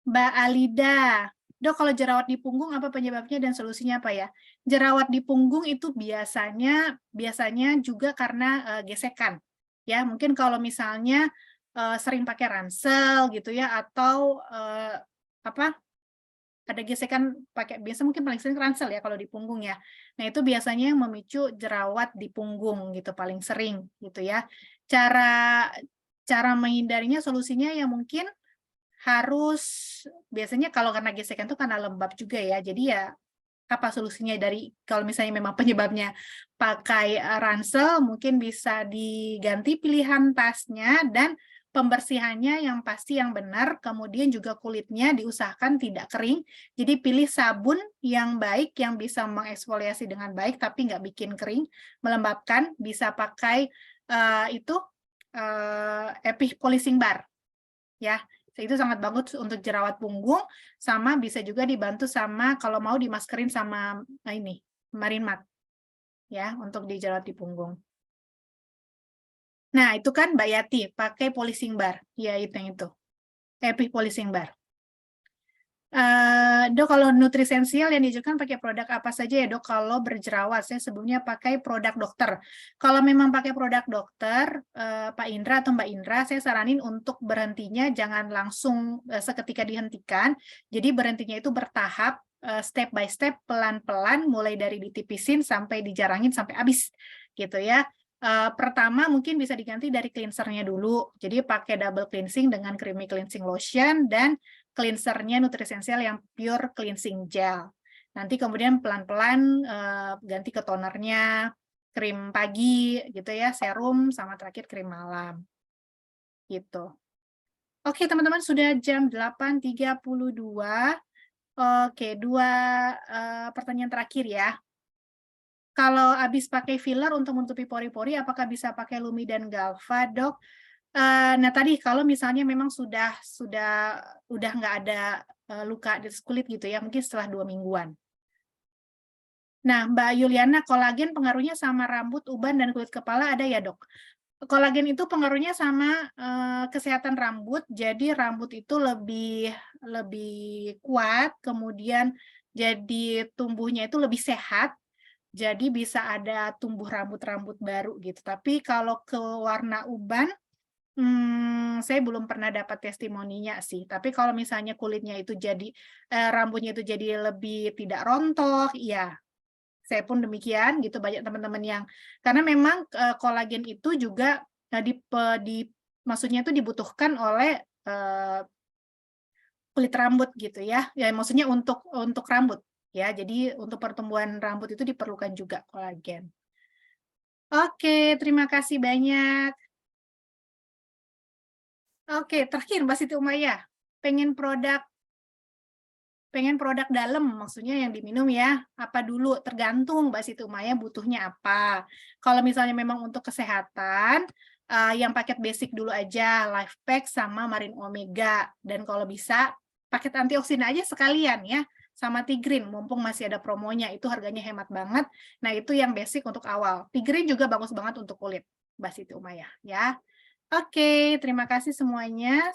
Mbak Alida, Dok, kalau jerawat di punggung apa penyebabnya dan solusinya apa ya? Jerawat di punggung itu biasanya juga karena gesekan. Ya, mungkin kalau misalnya sering pakai ransel gitu ya, atau apa ada gesekan pakai biasa mungkin paling sering ransel ya kalau di punggung ya. Nah, itu biasanya yang memicu jerawat di punggung gitu paling sering gitu ya. Cara cara menghindarinya solusinya ya mungkin harus biasanya kalau karena gesekan itu karena lembab juga ya. Jadi ya apa solusinya dari kalau misalnya memang penyebabnya pakai ransel mungkin bisa diganti pilihan tasnya dan pembersihannya yang pasti yang benar, kemudian juga kulitnya diusahakan tidak kering. Jadi pilih sabun yang baik yang bisa mengeksfoliasi dengan baik tapi nggak bikin kering, melembabkan. Bisa pakai itu Epic Polishing Bar, ya. Itu sangat bagus untuk jerawat punggung, sama bisa juga dibantu sama kalau mau dimaskerin sama ini Marine Mat, ya untuk di jerawat di punggung. Nah, itu kan Mbak Yati pakai polishing bar. Ya, itu yang itu. Epic polishing bar. Dok, kalau nutrisensial yang diajarkan pakai produk apa saja ya dok? Kalau berjerawat, saya sebelumnya pakai produk dokter. Kalau memang pakai produk dokter, Pak Indra atau Mbak Indra, saya saranin untuk berhentinya jangan langsung seketika dihentikan. Jadi berhentinya itu bertahap, step by step, pelan-pelan, mulai dari ditipisin sampai dijarangin sampai habis, gitu ya. Pertama mungkin bisa diganti dari cleansernya dulu. Jadi pakai double cleansing dengan creamy cleansing lotion dan cleansernya nutrisensial yang pure cleansing gel. Nanti kemudian pelan-pelan ganti ke tonernya, krim pagi gitu ya, serum, sama terakhir krim malam. Gitu. Oke, teman-teman, sudah jam 8.32. Oke, dua pertanyaan terakhir ya. Kalau habis pakai filler untuk menutupi pori-pori, apakah bisa pakai Lumi dan Galva, dok? Nah tadi kalau misalnya memang udah nggak ada luka di kulit gitu ya, mungkin setelah 2 mingguan. Nah, Mbak Yuliana, kolagen pengaruhnya sama rambut, uban, dan kulit kepala ada ya dok? Kolagen itu pengaruhnya sama kesehatan rambut, jadi rambut itu lebih kuat, kemudian jadi tumbuhnya itu lebih sehat, jadi bisa ada tumbuh rambut-rambut baru gitu. Tapi kalau ke warna uban, saya belum pernah dapat testimoninya sih. Tapi kalau misalnya kulitnya itu jadi rambutnya itu jadi lebih tidak rontok, ya saya pun demikian gitu. Banyak teman-teman yang karena memang kolagen itu juga maksudnya itu dibutuhkan oleh kulit rambut gitu ya. Ya maksudnya untuk rambut ya. Jadi untuk pertumbuhan rambut itu diperlukan juga kolagen. Oke, terima kasih banyak. Oke, terakhir Mbak Siti Umayyah, pengen produk dalam, maksudnya yang diminum ya, apa dulu? Tergantung Mbak Siti Umayyah butuhnya apa. Kalau misalnya memang untuk kesehatan, yang paket basic dulu aja, Life Pack sama Marine Omega. Dan kalau bisa, paket antioksidan aja sekalian ya, sama Tigrin, mumpung masih ada promonya, itu harganya hemat banget. Nah, itu yang basic untuk awal. Tigrin juga bagus banget untuk kulit, Mbak Siti Umayyah ya. Oke, terima kasih semuanya.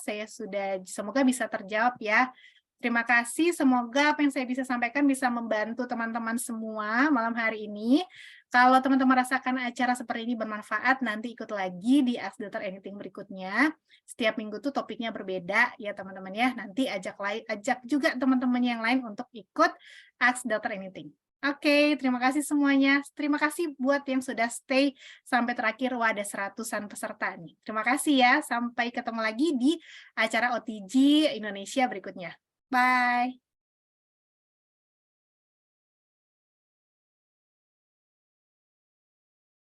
Semoga bisa terjawab ya. Terima kasih, semoga apa yang saya bisa sampaikan bisa membantu teman-teman semua malam hari ini. Kalau teman-teman rasakan acara seperti ini bermanfaat, nanti ikut lagi di Ask Dr. Anything berikutnya. Setiap minggu tuh topiknya berbeda ya teman-teman ya. Nanti ajak juga teman-teman yang lain untuk ikut Ask Dr. Anything. Oke, terima kasih semuanya. Terima kasih buat yang sudah stay sampai terakhir. Wah, ada 100-an peserta nih. Terima kasih ya. Sampai ketemu lagi di acara OTG Indonesia berikutnya. Bye.